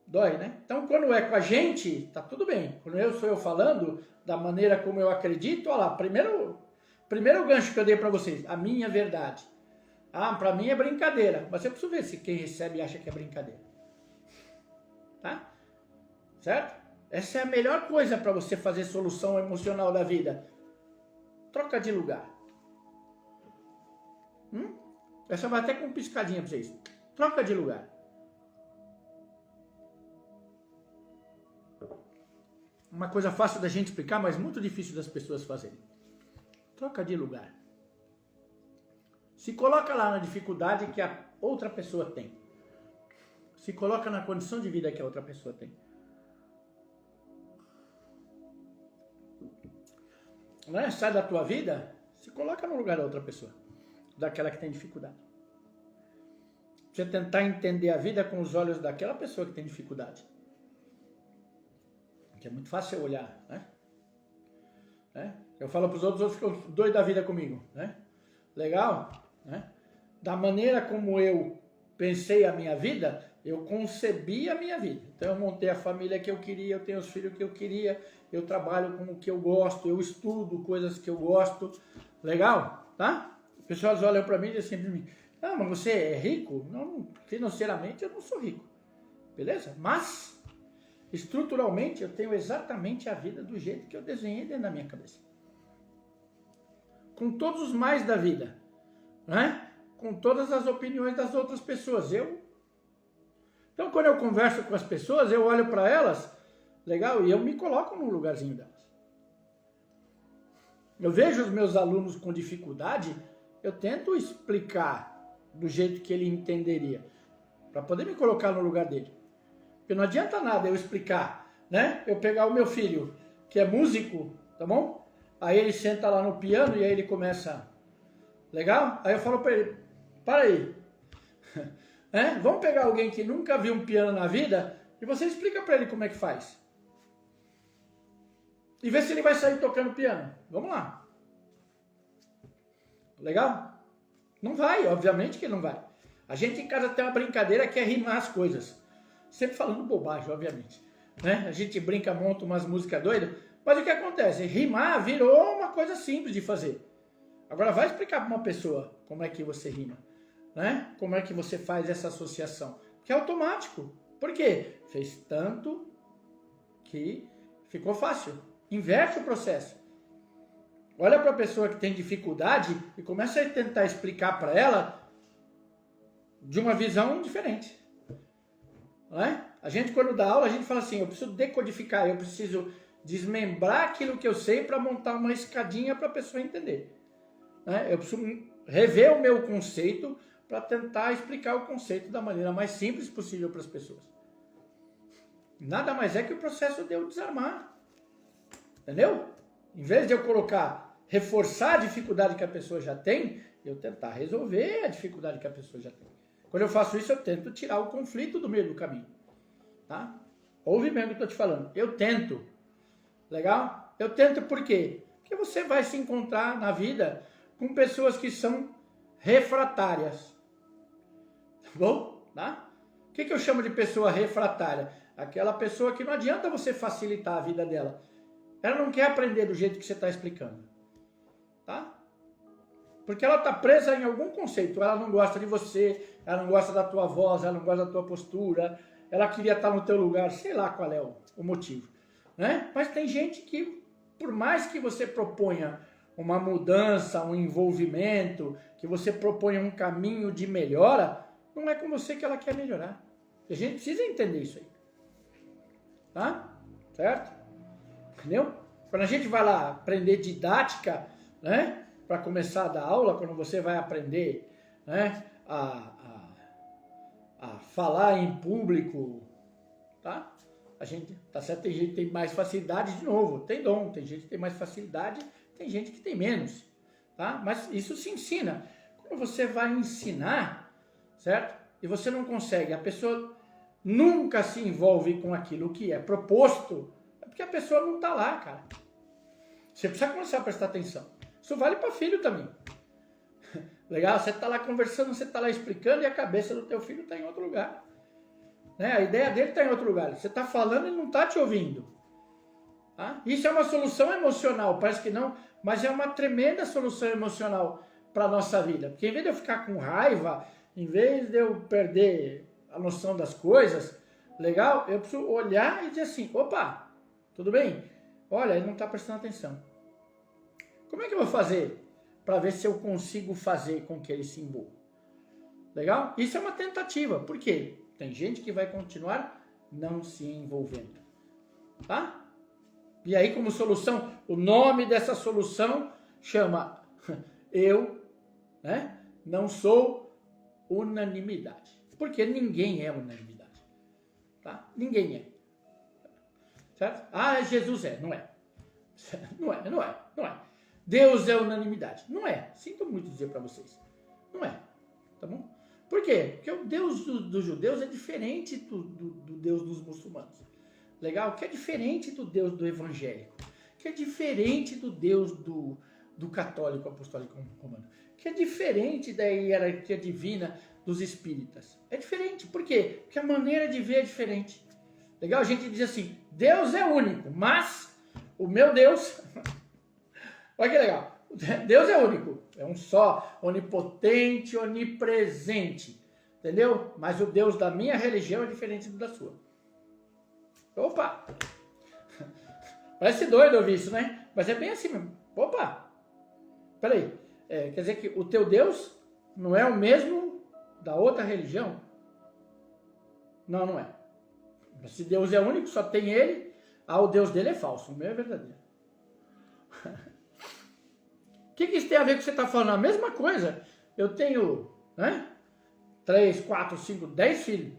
Dói, né? Então quando é com a gente, tá tudo bem. Quando sou eu falando da maneira como eu acredito, olha lá, primeiro gancho que eu dei para vocês, a minha verdade. Ah, para mim é brincadeira. Mas eu preciso ver se quem recebe acha que é brincadeira. Tá? Certo? Essa é a melhor coisa para você fazer solução emocional da vida. Troca de lugar. Essa vai até com piscadinha para vocês. Troca de lugar. Uma coisa fácil da gente explicar, mas muito difícil das pessoas fazerem. Troca de lugar. Se coloca lá na dificuldade que a outra pessoa tem. Se coloca na condição de vida que a outra pessoa tem. Não é? Sai da tua vida, se coloca no lugar da outra pessoa. daquela que tem dificuldade. Você tentar entender a vida com os olhos daquela pessoa que tem dificuldade. Porque é muito fácil eu olhar, né? Eu falo para os outros ficam doidos da vida comigo, né? Legal, né? Da maneira como eu pensei a minha vida, eu concebi a minha vida. Então eu montei a família que eu queria, eu tenho os filhos que eu queria, eu trabalho com o que eu gosto, eu estudo coisas que eu gosto. Legal, tá? As pessoas olham para mim e dizem para mim, ah, mas você é rico? Não, financeiramente eu não sou rico. Beleza? Mas, estruturalmente, eu tenho exatamente a vida do jeito que eu desenhei dentro da minha cabeça. Com todos os mais da vida, né? Com todas as opiniões das outras pessoas. Então, quando eu converso com as pessoas, eu olho para elas, legal, e eu me coloco no lugarzinho delas. Eu vejo os meus alunos com dificuldade, eu tento explicar do jeito que ele entenderia, para poder me colocar no lugar dele. Porque não adianta nada eu explicar, né? Eu pegar o meu filho, que é músico, tá bom? Aí ele senta lá no piano e aí ele começa, legal? Aí eu falo para ele, para aí. Vamos pegar alguém que nunca viu um piano na vida e você explica para ele como é que faz. E vê se ele vai sair tocando piano. Vamos lá. Legal? Não vai, obviamente que não vai. A gente em casa tem uma brincadeira que é rimar as coisas. Sempre falando bobagem, obviamente. Né? A gente brinca, monta umas músicas doidas. Mas o que acontece? Rimar virou uma coisa simples de fazer. Agora vai explicar para uma pessoa como é que você rima. Né? Como é que você faz essa associação. Que é automático. Por quê? Fez tanto que ficou fácil. Inverte o processo. Olha para a pessoa que tem dificuldade e começa a tentar explicar para ela de uma visão diferente. Não é? A gente, quando dá aula, a gente fala assim, eu preciso decodificar, eu preciso desmembrar aquilo que eu sei para montar uma escadinha para a pessoa entender. Né? Eu preciso rever o meu conceito para tentar explicar o conceito da maneira mais simples possível para as pessoas. Nada mais é que o processo de eu desarmar. Entendeu? Em vez de eu reforçar a dificuldade que a pessoa já tem, eu tentar resolver a dificuldade que a pessoa já tem. Quando eu faço isso, eu tento tirar o conflito do meio do caminho. Tá? Ouve mesmo o que eu estou te falando. Eu tento. Legal? Eu tento por quê? Porque você vai se encontrar na vida com pessoas que são refratárias. Tá bom? Tá? O que eu chamo de pessoa refratária? Aquela pessoa que não adianta você facilitar a vida dela. Ela não quer aprender do jeito que você está explicando. Tá? Porque ela está presa em algum conceito. Ela não gosta de você, ela não gosta da tua voz, ela não gosta da tua postura, ela queria estar no teu lugar, sei lá qual é o motivo. Né? Mas tem gente que, por mais que você proponha uma mudança, um envolvimento, que você proponha um caminho de melhora, não é com você que ela quer melhorar. A gente precisa entender isso aí. Tá? Certo? Entendeu? Quando a gente vai lá aprender didática, né? Para começar a dar aula, quando você vai aprender, né? A falar em público, tá? A gente, tá certo, tem gente que tem mais facilidade, de novo, tem dom, tem gente que tem mais facilidade, tem gente que tem menos, tá? Mas isso se ensina. Quando você vai ensinar, certo? E você não consegue, a pessoa nunca se envolve com aquilo que é proposto, é porque a pessoa não tá lá, cara. Você precisa começar a prestar atenção. Isso vale para filho também. Legal? Você está lá conversando, você está lá explicando e a cabeça do teu filho está em outro lugar. Né? A ideia dele está em outro lugar. Você está falando e ele não está te ouvindo. Tá? Isso é uma solução emocional, parece que não, mas é uma tremenda solução emocional para a nossa vida. Porque em vez de eu ficar com raiva, em vez de eu perder a noção das coisas, legal, eu preciso olhar e dizer assim, opa, tudo bem? Olha, ele não está prestando atenção. Como é que eu vou fazer para ver se eu consigo fazer com que ele se envolva? Legal? Isso é uma tentativa. Por quê? Tem gente que vai continuar não se envolvendo. Tá? E aí, como solução, o nome dessa solução chama eu, né? Não sou unanimidade. Porque ninguém é unanimidade. Tá? Ninguém é. Certo? Ah, Jesus é. Não é. Não é. Deus é unanimidade. Não é. Sinto muito dizer para vocês. Não é. Tá bom? Por quê? Porque o Deus dos judeus é diferente do Deus dos muçulmanos. Legal? Que é diferente do Deus do evangélico. Que é diferente do Deus do católico apostólico romano. Que é diferente da hierarquia divina dos espíritas. É diferente. Por quê? Porque a maneira de ver é diferente. Legal? A gente diz assim, Deus é único, mas o meu Deus... Olha que legal. Deus é único. É um só, onipotente, onipresente. Entendeu? Mas o Deus da minha religião é diferente do da sua. Opa! Parece doido ouvir isso, né? Mas é bem assim mesmo. Opa! Peraí. Quer dizer que o teu Deus não é o mesmo da outra religião? Não, não é. Se Deus é único, só tem ele, o Deus dele é falso. O meu é verdadeiro. O que isso tem a ver com o que você está falando? A mesma coisa. Eu tenho 3, 4, 5, 10 filhos.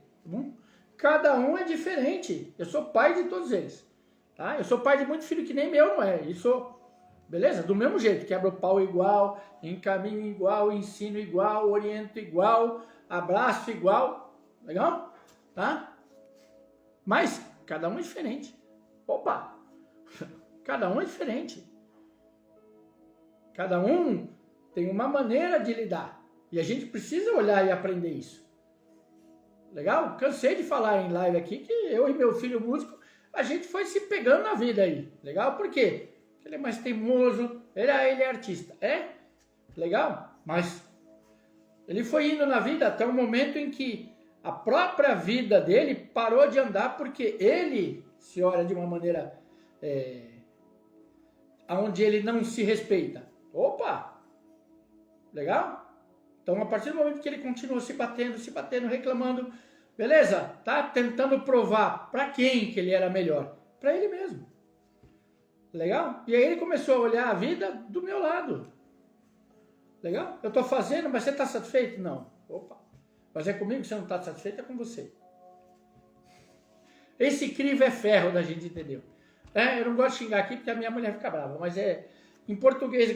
Cada um é diferente. Eu sou pai de todos eles. Tá? Eu sou pai de muitos filhos que nem meu não é. E sou, beleza? Do mesmo jeito. Quebro o pau igual, encaminho igual, ensino igual, oriento igual, abraço igual. Legal? Tá? Mas cada um é diferente. Opa! Cada um é diferente. Cada um tem uma maneira de lidar. E a gente precisa olhar e aprender isso. Legal? Cansei de falar em live aqui que eu e meu filho músico, a gente foi se pegando na vida aí. Legal? Por quê? Porque ele é mais teimoso, ele é artista. É? Legal? Mas ele foi indo na vida até o momento em que a própria vida dele parou de andar porque ele se olha de uma maneira onde ele não se respeita. Opa! Legal? Então, a partir do momento que ele continua se batendo, reclamando, beleza? Tá tentando provar para quem que ele era melhor? Para ele mesmo. Legal? E aí ele começou a olhar a vida do meu lado. Legal? Eu tô fazendo, mas você tá satisfeito? Não. Opa! Mas é comigo que você não tá satisfeito, é com você. Esse crivo é ferro da gente, entendeu? Eu não gosto de xingar aqui porque a minha mulher fica brava, mas em português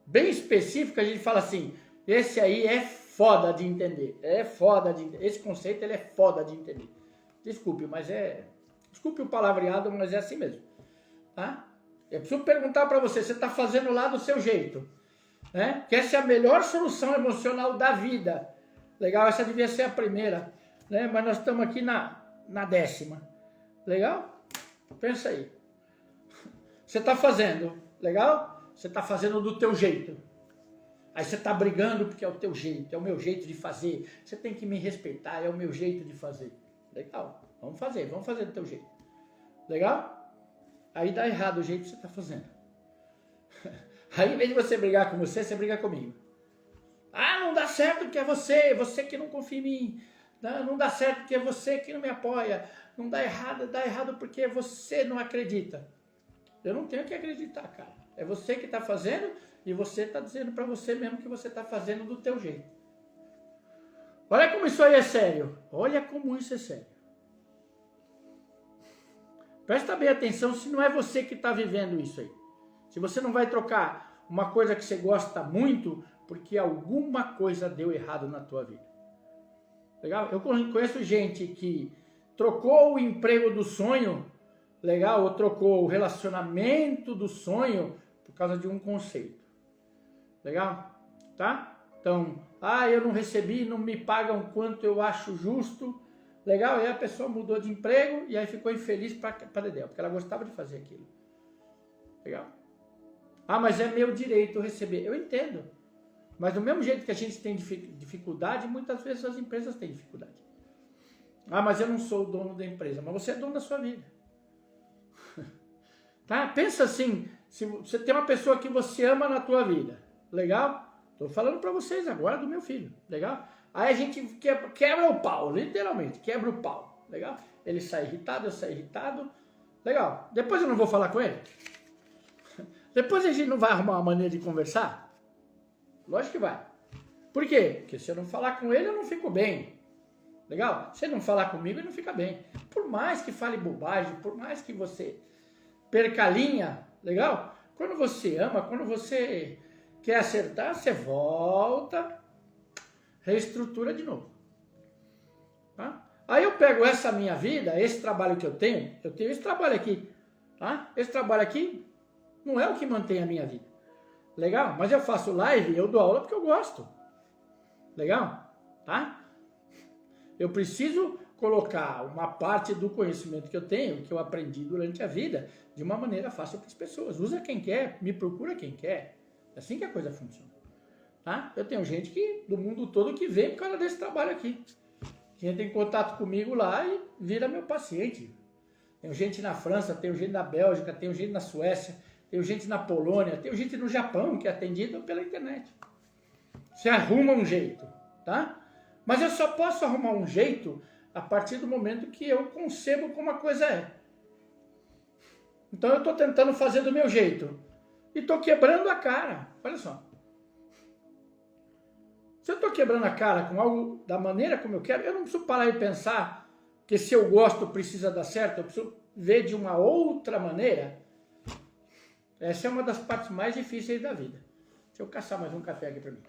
bem específico, a gente fala assim, esse aí é foda de entender. Esse conceito ele é foda de entender. Desculpe, mas desculpe o palavreado, mas é assim mesmo. Tá? Eu preciso perguntar para você está fazendo lá do seu jeito, né? Que essa é a melhor solução emocional da vida. Legal? Essa devia ser a primeira, né? Mas nós estamos aqui na 10ª. Legal? Pensa aí. Você está fazendo, legal? Você está fazendo do teu jeito. Aí você está brigando porque é o teu jeito, é o meu jeito de fazer. Você tem que me respeitar, é o meu jeito de fazer. Legal, vamos fazer do teu jeito. Legal? Aí dá errado o jeito que você está fazendo. Aí em vez de você brigar com você briga comigo. Não dá certo porque é você que não confia em mim. Não dá certo porque é você que não me apoia. Não dá errado porque você não acredita. Eu não tenho que acreditar, cara. É você que está fazendo e você está dizendo para você mesmo que você está fazendo do teu jeito. Olha como isso aí é sério. Olha como isso é sério. Presta bem atenção se não é você que está vivendo isso aí. Se você não vai trocar uma coisa que você gosta muito porque alguma coisa deu errado na tua vida. Legal? Eu conheço gente que trocou o emprego do sonho, legal? Ou trocou o relacionamento do sonho por causa de um conceito. Legal? Tá? Então, eu não recebi, não me pagam quanto eu acho justo. Legal? E aí a pessoa mudou de emprego e aí ficou infeliz para dedéu, porque ela gostava de fazer aquilo. Legal? Mas é meu direito receber. Eu entendo. Mas do mesmo jeito que a gente tem dificuldade, muitas vezes as empresas têm dificuldade. Mas eu não sou o dono da empresa. Mas você é dono da sua vida. Tá? Pensa assim, se você tem uma pessoa que você ama na tua vida, legal? Estou falando para vocês agora do meu filho, legal? Aí a gente quebra o pau, literalmente, quebra o pau, legal? Ele sai irritado, eu saio irritado, legal. Depois eu não vou falar com ele? Depois a gente não vai arrumar uma maneira de conversar? Lógico que vai. Por quê? Porque se eu não falar com ele, eu não fico bem. Legal? Se ele não falar comigo, ele não fica bem. Por mais que fale bobagem, por mais que você perca a linha, legal? Quando você ama, quando você Quer acertar? Você volta, reestrutura de novo. Tá? Aí eu pego essa minha vida, esse trabalho que eu tenho esse trabalho aqui. Tá? Esse trabalho aqui não é o que mantém a minha vida. Legal? Mas eu faço live, eu dou aula porque eu gosto. Legal? Tá? Eu preciso colocar uma parte do conhecimento que eu tenho, que eu aprendi durante a vida, de uma maneira fácil para as pessoas. Usa quem quer, me procura quem quer. É assim que a coisa funciona. Tá? Eu tenho gente do mundo todo que vem por causa desse trabalho aqui. Que entra em contato comigo lá e vira meu paciente. Tenho gente na França, tenho gente na Bélgica, tenho gente na Suécia, tenho gente na Polônia, tenho gente no Japão que é atendida pela internet. Você arruma um jeito, tá? Mas eu só posso arrumar um jeito a partir do momento que eu concebo como a coisa é. Então eu estou tentando fazer do meu jeito e estou quebrando a cara. Olha só. Se eu estou quebrando a cara com algo da maneira como eu quero, eu não preciso parar e pensar que se eu gosto precisa dar certo, eu preciso ver de uma outra maneira. Essa é uma das partes mais difíceis da vida. Deixa eu caçar mais um café aqui para mim.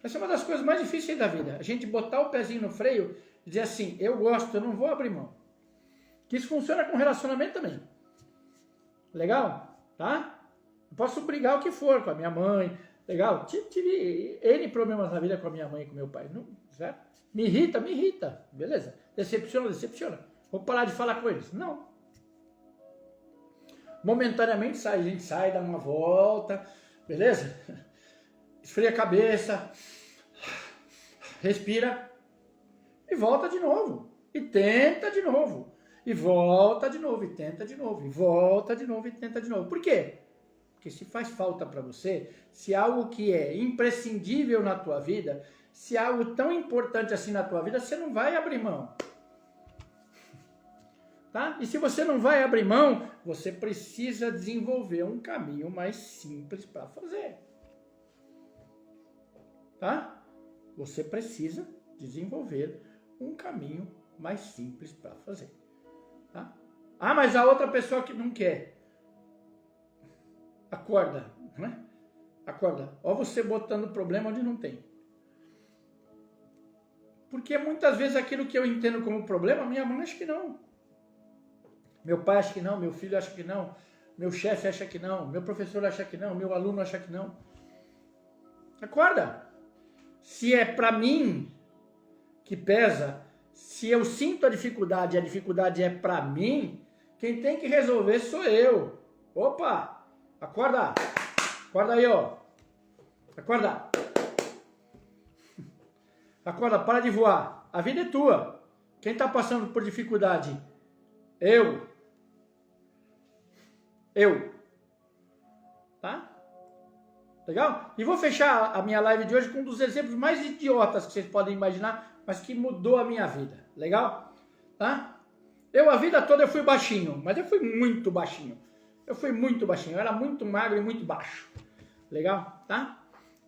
Essa é uma das coisas mais difíceis da vida. A gente botar o pezinho no freio e dizer assim, eu gosto, eu não vou abrir mão. Que isso funciona com relacionamento também. Legal? Tá? Eu posso brigar o que for com a minha mãe. Legal? Tive N problemas na vida com a minha mãe e com meu pai. Não, certo? Me irrita. Beleza? Decepciona. Vou parar de falar com eles. Não. Momentaneamente a gente sai, dá uma volta. Beleza? Esfria a cabeça, respira e volta de novo. E tenta de novo. E volta de novo, e tenta de novo. E volta de novo, e tenta de novo. Por quê? Porque se faz falta para você, se algo que é imprescindível na tua vida, se algo tão importante assim na tua vida, você não vai abrir mão. Tá? E se você não vai abrir mão, você precisa desenvolver um caminho mais simples para fazer. Tá? Você precisa desenvolver um caminho mais simples para fazer. Tá? Ah, mas a outra pessoa que não quer. Acorda, né? Acorda. Ó, você botando problema onde não tem. Porque muitas vezes aquilo que eu entendo como problema, minha mãe acha que não. Meu pai acha que não, meu filho acha que não, meu chefe acha que não, meu professor acha que não, meu aluno acha que não. Acorda. Se é para mim que pesa, se eu sinto a dificuldade e a dificuldade é para mim, quem tem que resolver sou eu. Opa! Acorda! Acorda aí, ó. Acorda! Acorda, para de voar. A vida é tua. Quem está passando por dificuldade? Eu. Tá? Legal? E vou fechar a minha live de hoje com um dos exemplos mais idiotas que vocês podem imaginar, mas que mudou a minha vida. Legal? Tá? A vida toda eu fui baixinho, mas eu fui muito baixinho. Eu era muito magro e muito baixo. Legal? Tá?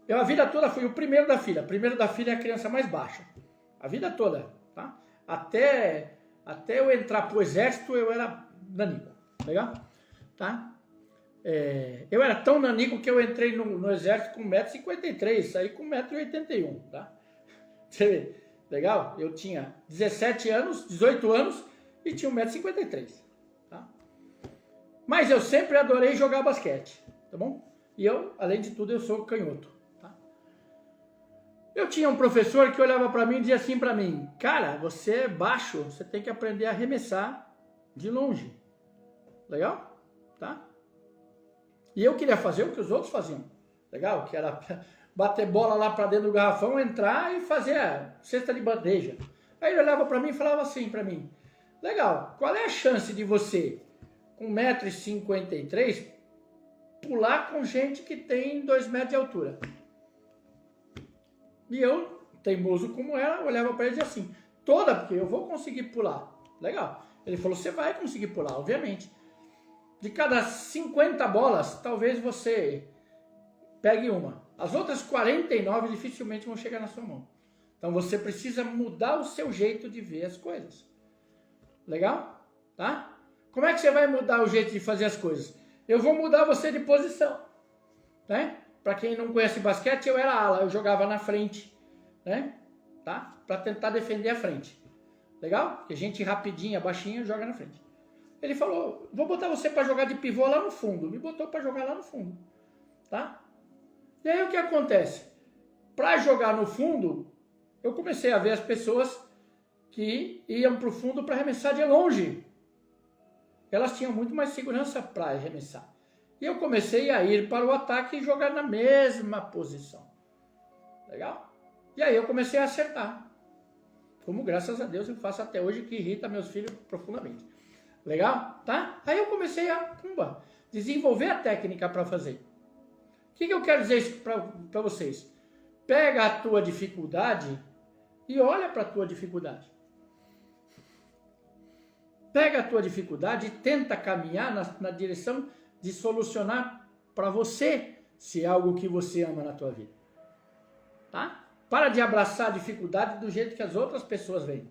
A vida toda fui o primeiro da fila. O primeiro da fila é a criança mais baixa. A vida toda. Tá? Até eu entrar pro exército, eu era nanico. Legal? Tá? Eu era tão nanico que eu entrei no exército com 1,53 m, saí com 1,81 m, tá? Você vê, legal? Eu tinha 17 anos, 18 anos e tinha 1,53 m, tá? Mas eu sempre adorei jogar basquete, tá bom? E eu, além de tudo, eu sou canhoto, tá? Eu tinha um professor que olhava para mim e dizia assim para mim, cara, você é baixo, você tem que aprender a arremessar de longe. Legal? Tá? E eu queria fazer o que os outros faziam. Legal? Que era bater bola lá para dentro do garrafão, entrar e fazer a cesta de bandeja. Aí ele olhava para mim e falava assim para mim, legal, qual é a chance de você, com 1,53 m, pular com gente que tem 2 metros de altura? E eu, teimoso como era, olhava para ele e dizia assim, porque eu vou conseguir pular. Legal. Ele falou, você vai conseguir pular, obviamente. De cada 50 bolas, talvez você pegue uma. As outras 49 dificilmente vão chegar na sua mão. Então você precisa mudar o seu jeito de ver as coisas. Legal? Tá? Como é que você vai mudar o jeito de fazer as coisas? eu vou mudar você de posição, né? Para quem não conhece basquete, eu era ala, eu jogava na frente, né? Tá? Para tentar defender a frente. Legal? Porque gente rapidinha, baixinha, joga na frente. Ele falou, vou botar você para jogar de pivô lá no fundo. Me botou para jogar lá no fundo, tá? E aí o que acontece? Para jogar no fundo, eu comecei a ver as pessoas que iam para o fundo para arremessar de longe. Elas tinham muito mais segurança para arremessar. E eu comecei a ir para o ataque e jogar na mesma posição. Legal? E aí eu comecei a acertar. Como graças a Deus eu faço até hoje, que irrita meus filhos profundamente. Legal? Tá? Aí eu comecei a desenvolver a técnica para fazer. O que eu quero dizer para vocês? Pega a tua dificuldade e olha para a tua dificuldade. Pega a tua dificuldade e tenta caminhar na direção de solucionar para você, se é algo que você ama na tua vida. Tá? Para de abraçar a dificuldade do jeito que as outras pessoas veem.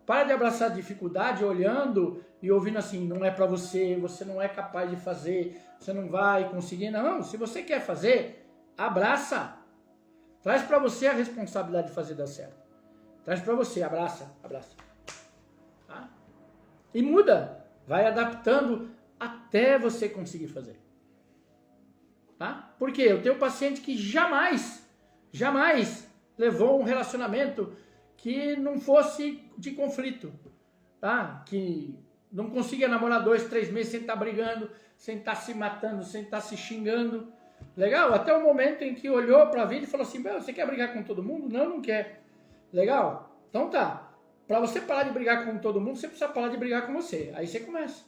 Para de abraçar a dificuldade olhando e ouvindo assim, não é para você, você não é capaz de fazer, você não vai conseguir. Não, se você quer fazer, abraça. Traz para você a responsabilidade de fazer dar certo. Traz para você, abraça. Tá? E muda, vai adaptando até você conseguir fazer. Tá? Porque eu tenho um paciente que jamais levou um relacionamento que não fosse de conflito, tá? Que não conseguia namorar 2, 3 meses sem estar brigando, sem estar se matando, sem estar se xingando. Legal? Até o momento em que olhou para a vida e falou assim, você quer brigar com todo mundo? Não quer. Legal? Então tá. Para você parar de brigar com todo mundo, você precisa parar de brigar com você. Aí você começa.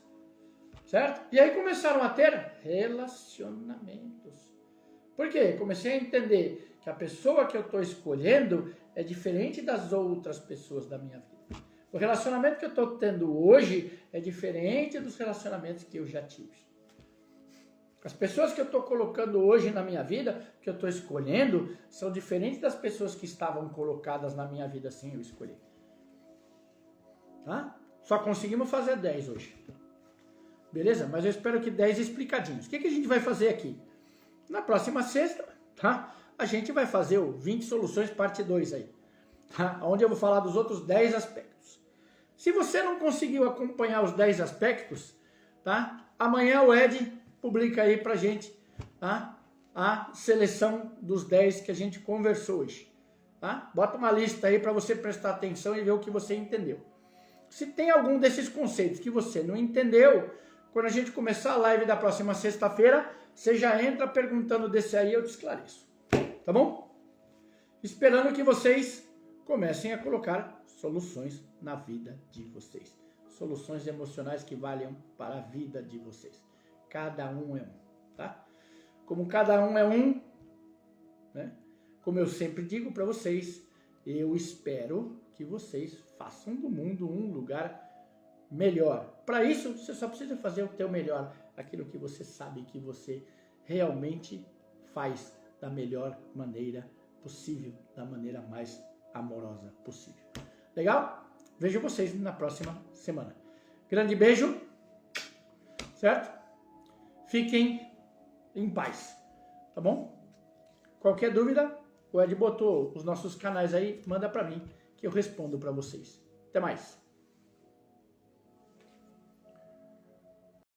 Certo? E aí começaram a ter relacionamentos. Por quê? Comecei a entender que a pessoa que eu estou escolhendo é diferente das outras pessoas da minha vida. O relacionamento que eu estou tendo hoje é diferente dos relacionamentos que eu já tive. As pessoas que eu estou colocando hoje na minha vida, que eu estou escolhendo, são diferentes das pessoas que estavam colocadas na minha vida assim eu escolhi. Tá? Só conseguimos fazer 10 hoje. Beleza? Mas eu espero que 10 explicadinhos. O que a gente vai fazer aqui? Na próxima sexta, tá? A gente vai fazer o 20 soluções parte 2 aí. Tá? Onde eu vou falar dos outros 10 aspectos. Se você não conseguiu acompanhar os 10 aspectos, tá? Amanhã o Ed publica aí pra gente, tá? A seleção dos 10 que a gente conversou hoje. Tá? Bota uma lista aí para você prestar atenção e ver o que você entendeu. Se tem algum desses conceitos que você não entendeu, quando a gente começar a live da próxima sexta-feira, você já entra perguntando desse aí, eu te esclareço. Tá bom? Esperando que vocês comecem a colocar soluções na vida de vocês. Soluções emocionais que valham para a vida de vocês. Cada um é um, tá? Como cada um é um, né? Como eu sempre digo para vocês, eu espero que vocês façam do mundo um lugar melhor. Para isso, você só precisa fazer o teu melhor, aquilo que você sabe que você realmente faz da melhor maneira possível, da maneira mais amorosa possível. Legal? Vejo vocês na próxima semana. Grande beijo, certo? Fiquem em paz, tá bom? Qualquer dúvida, o Ed botou os nossos canais aí, manda para mim que eu respondo para vocês. Até mais.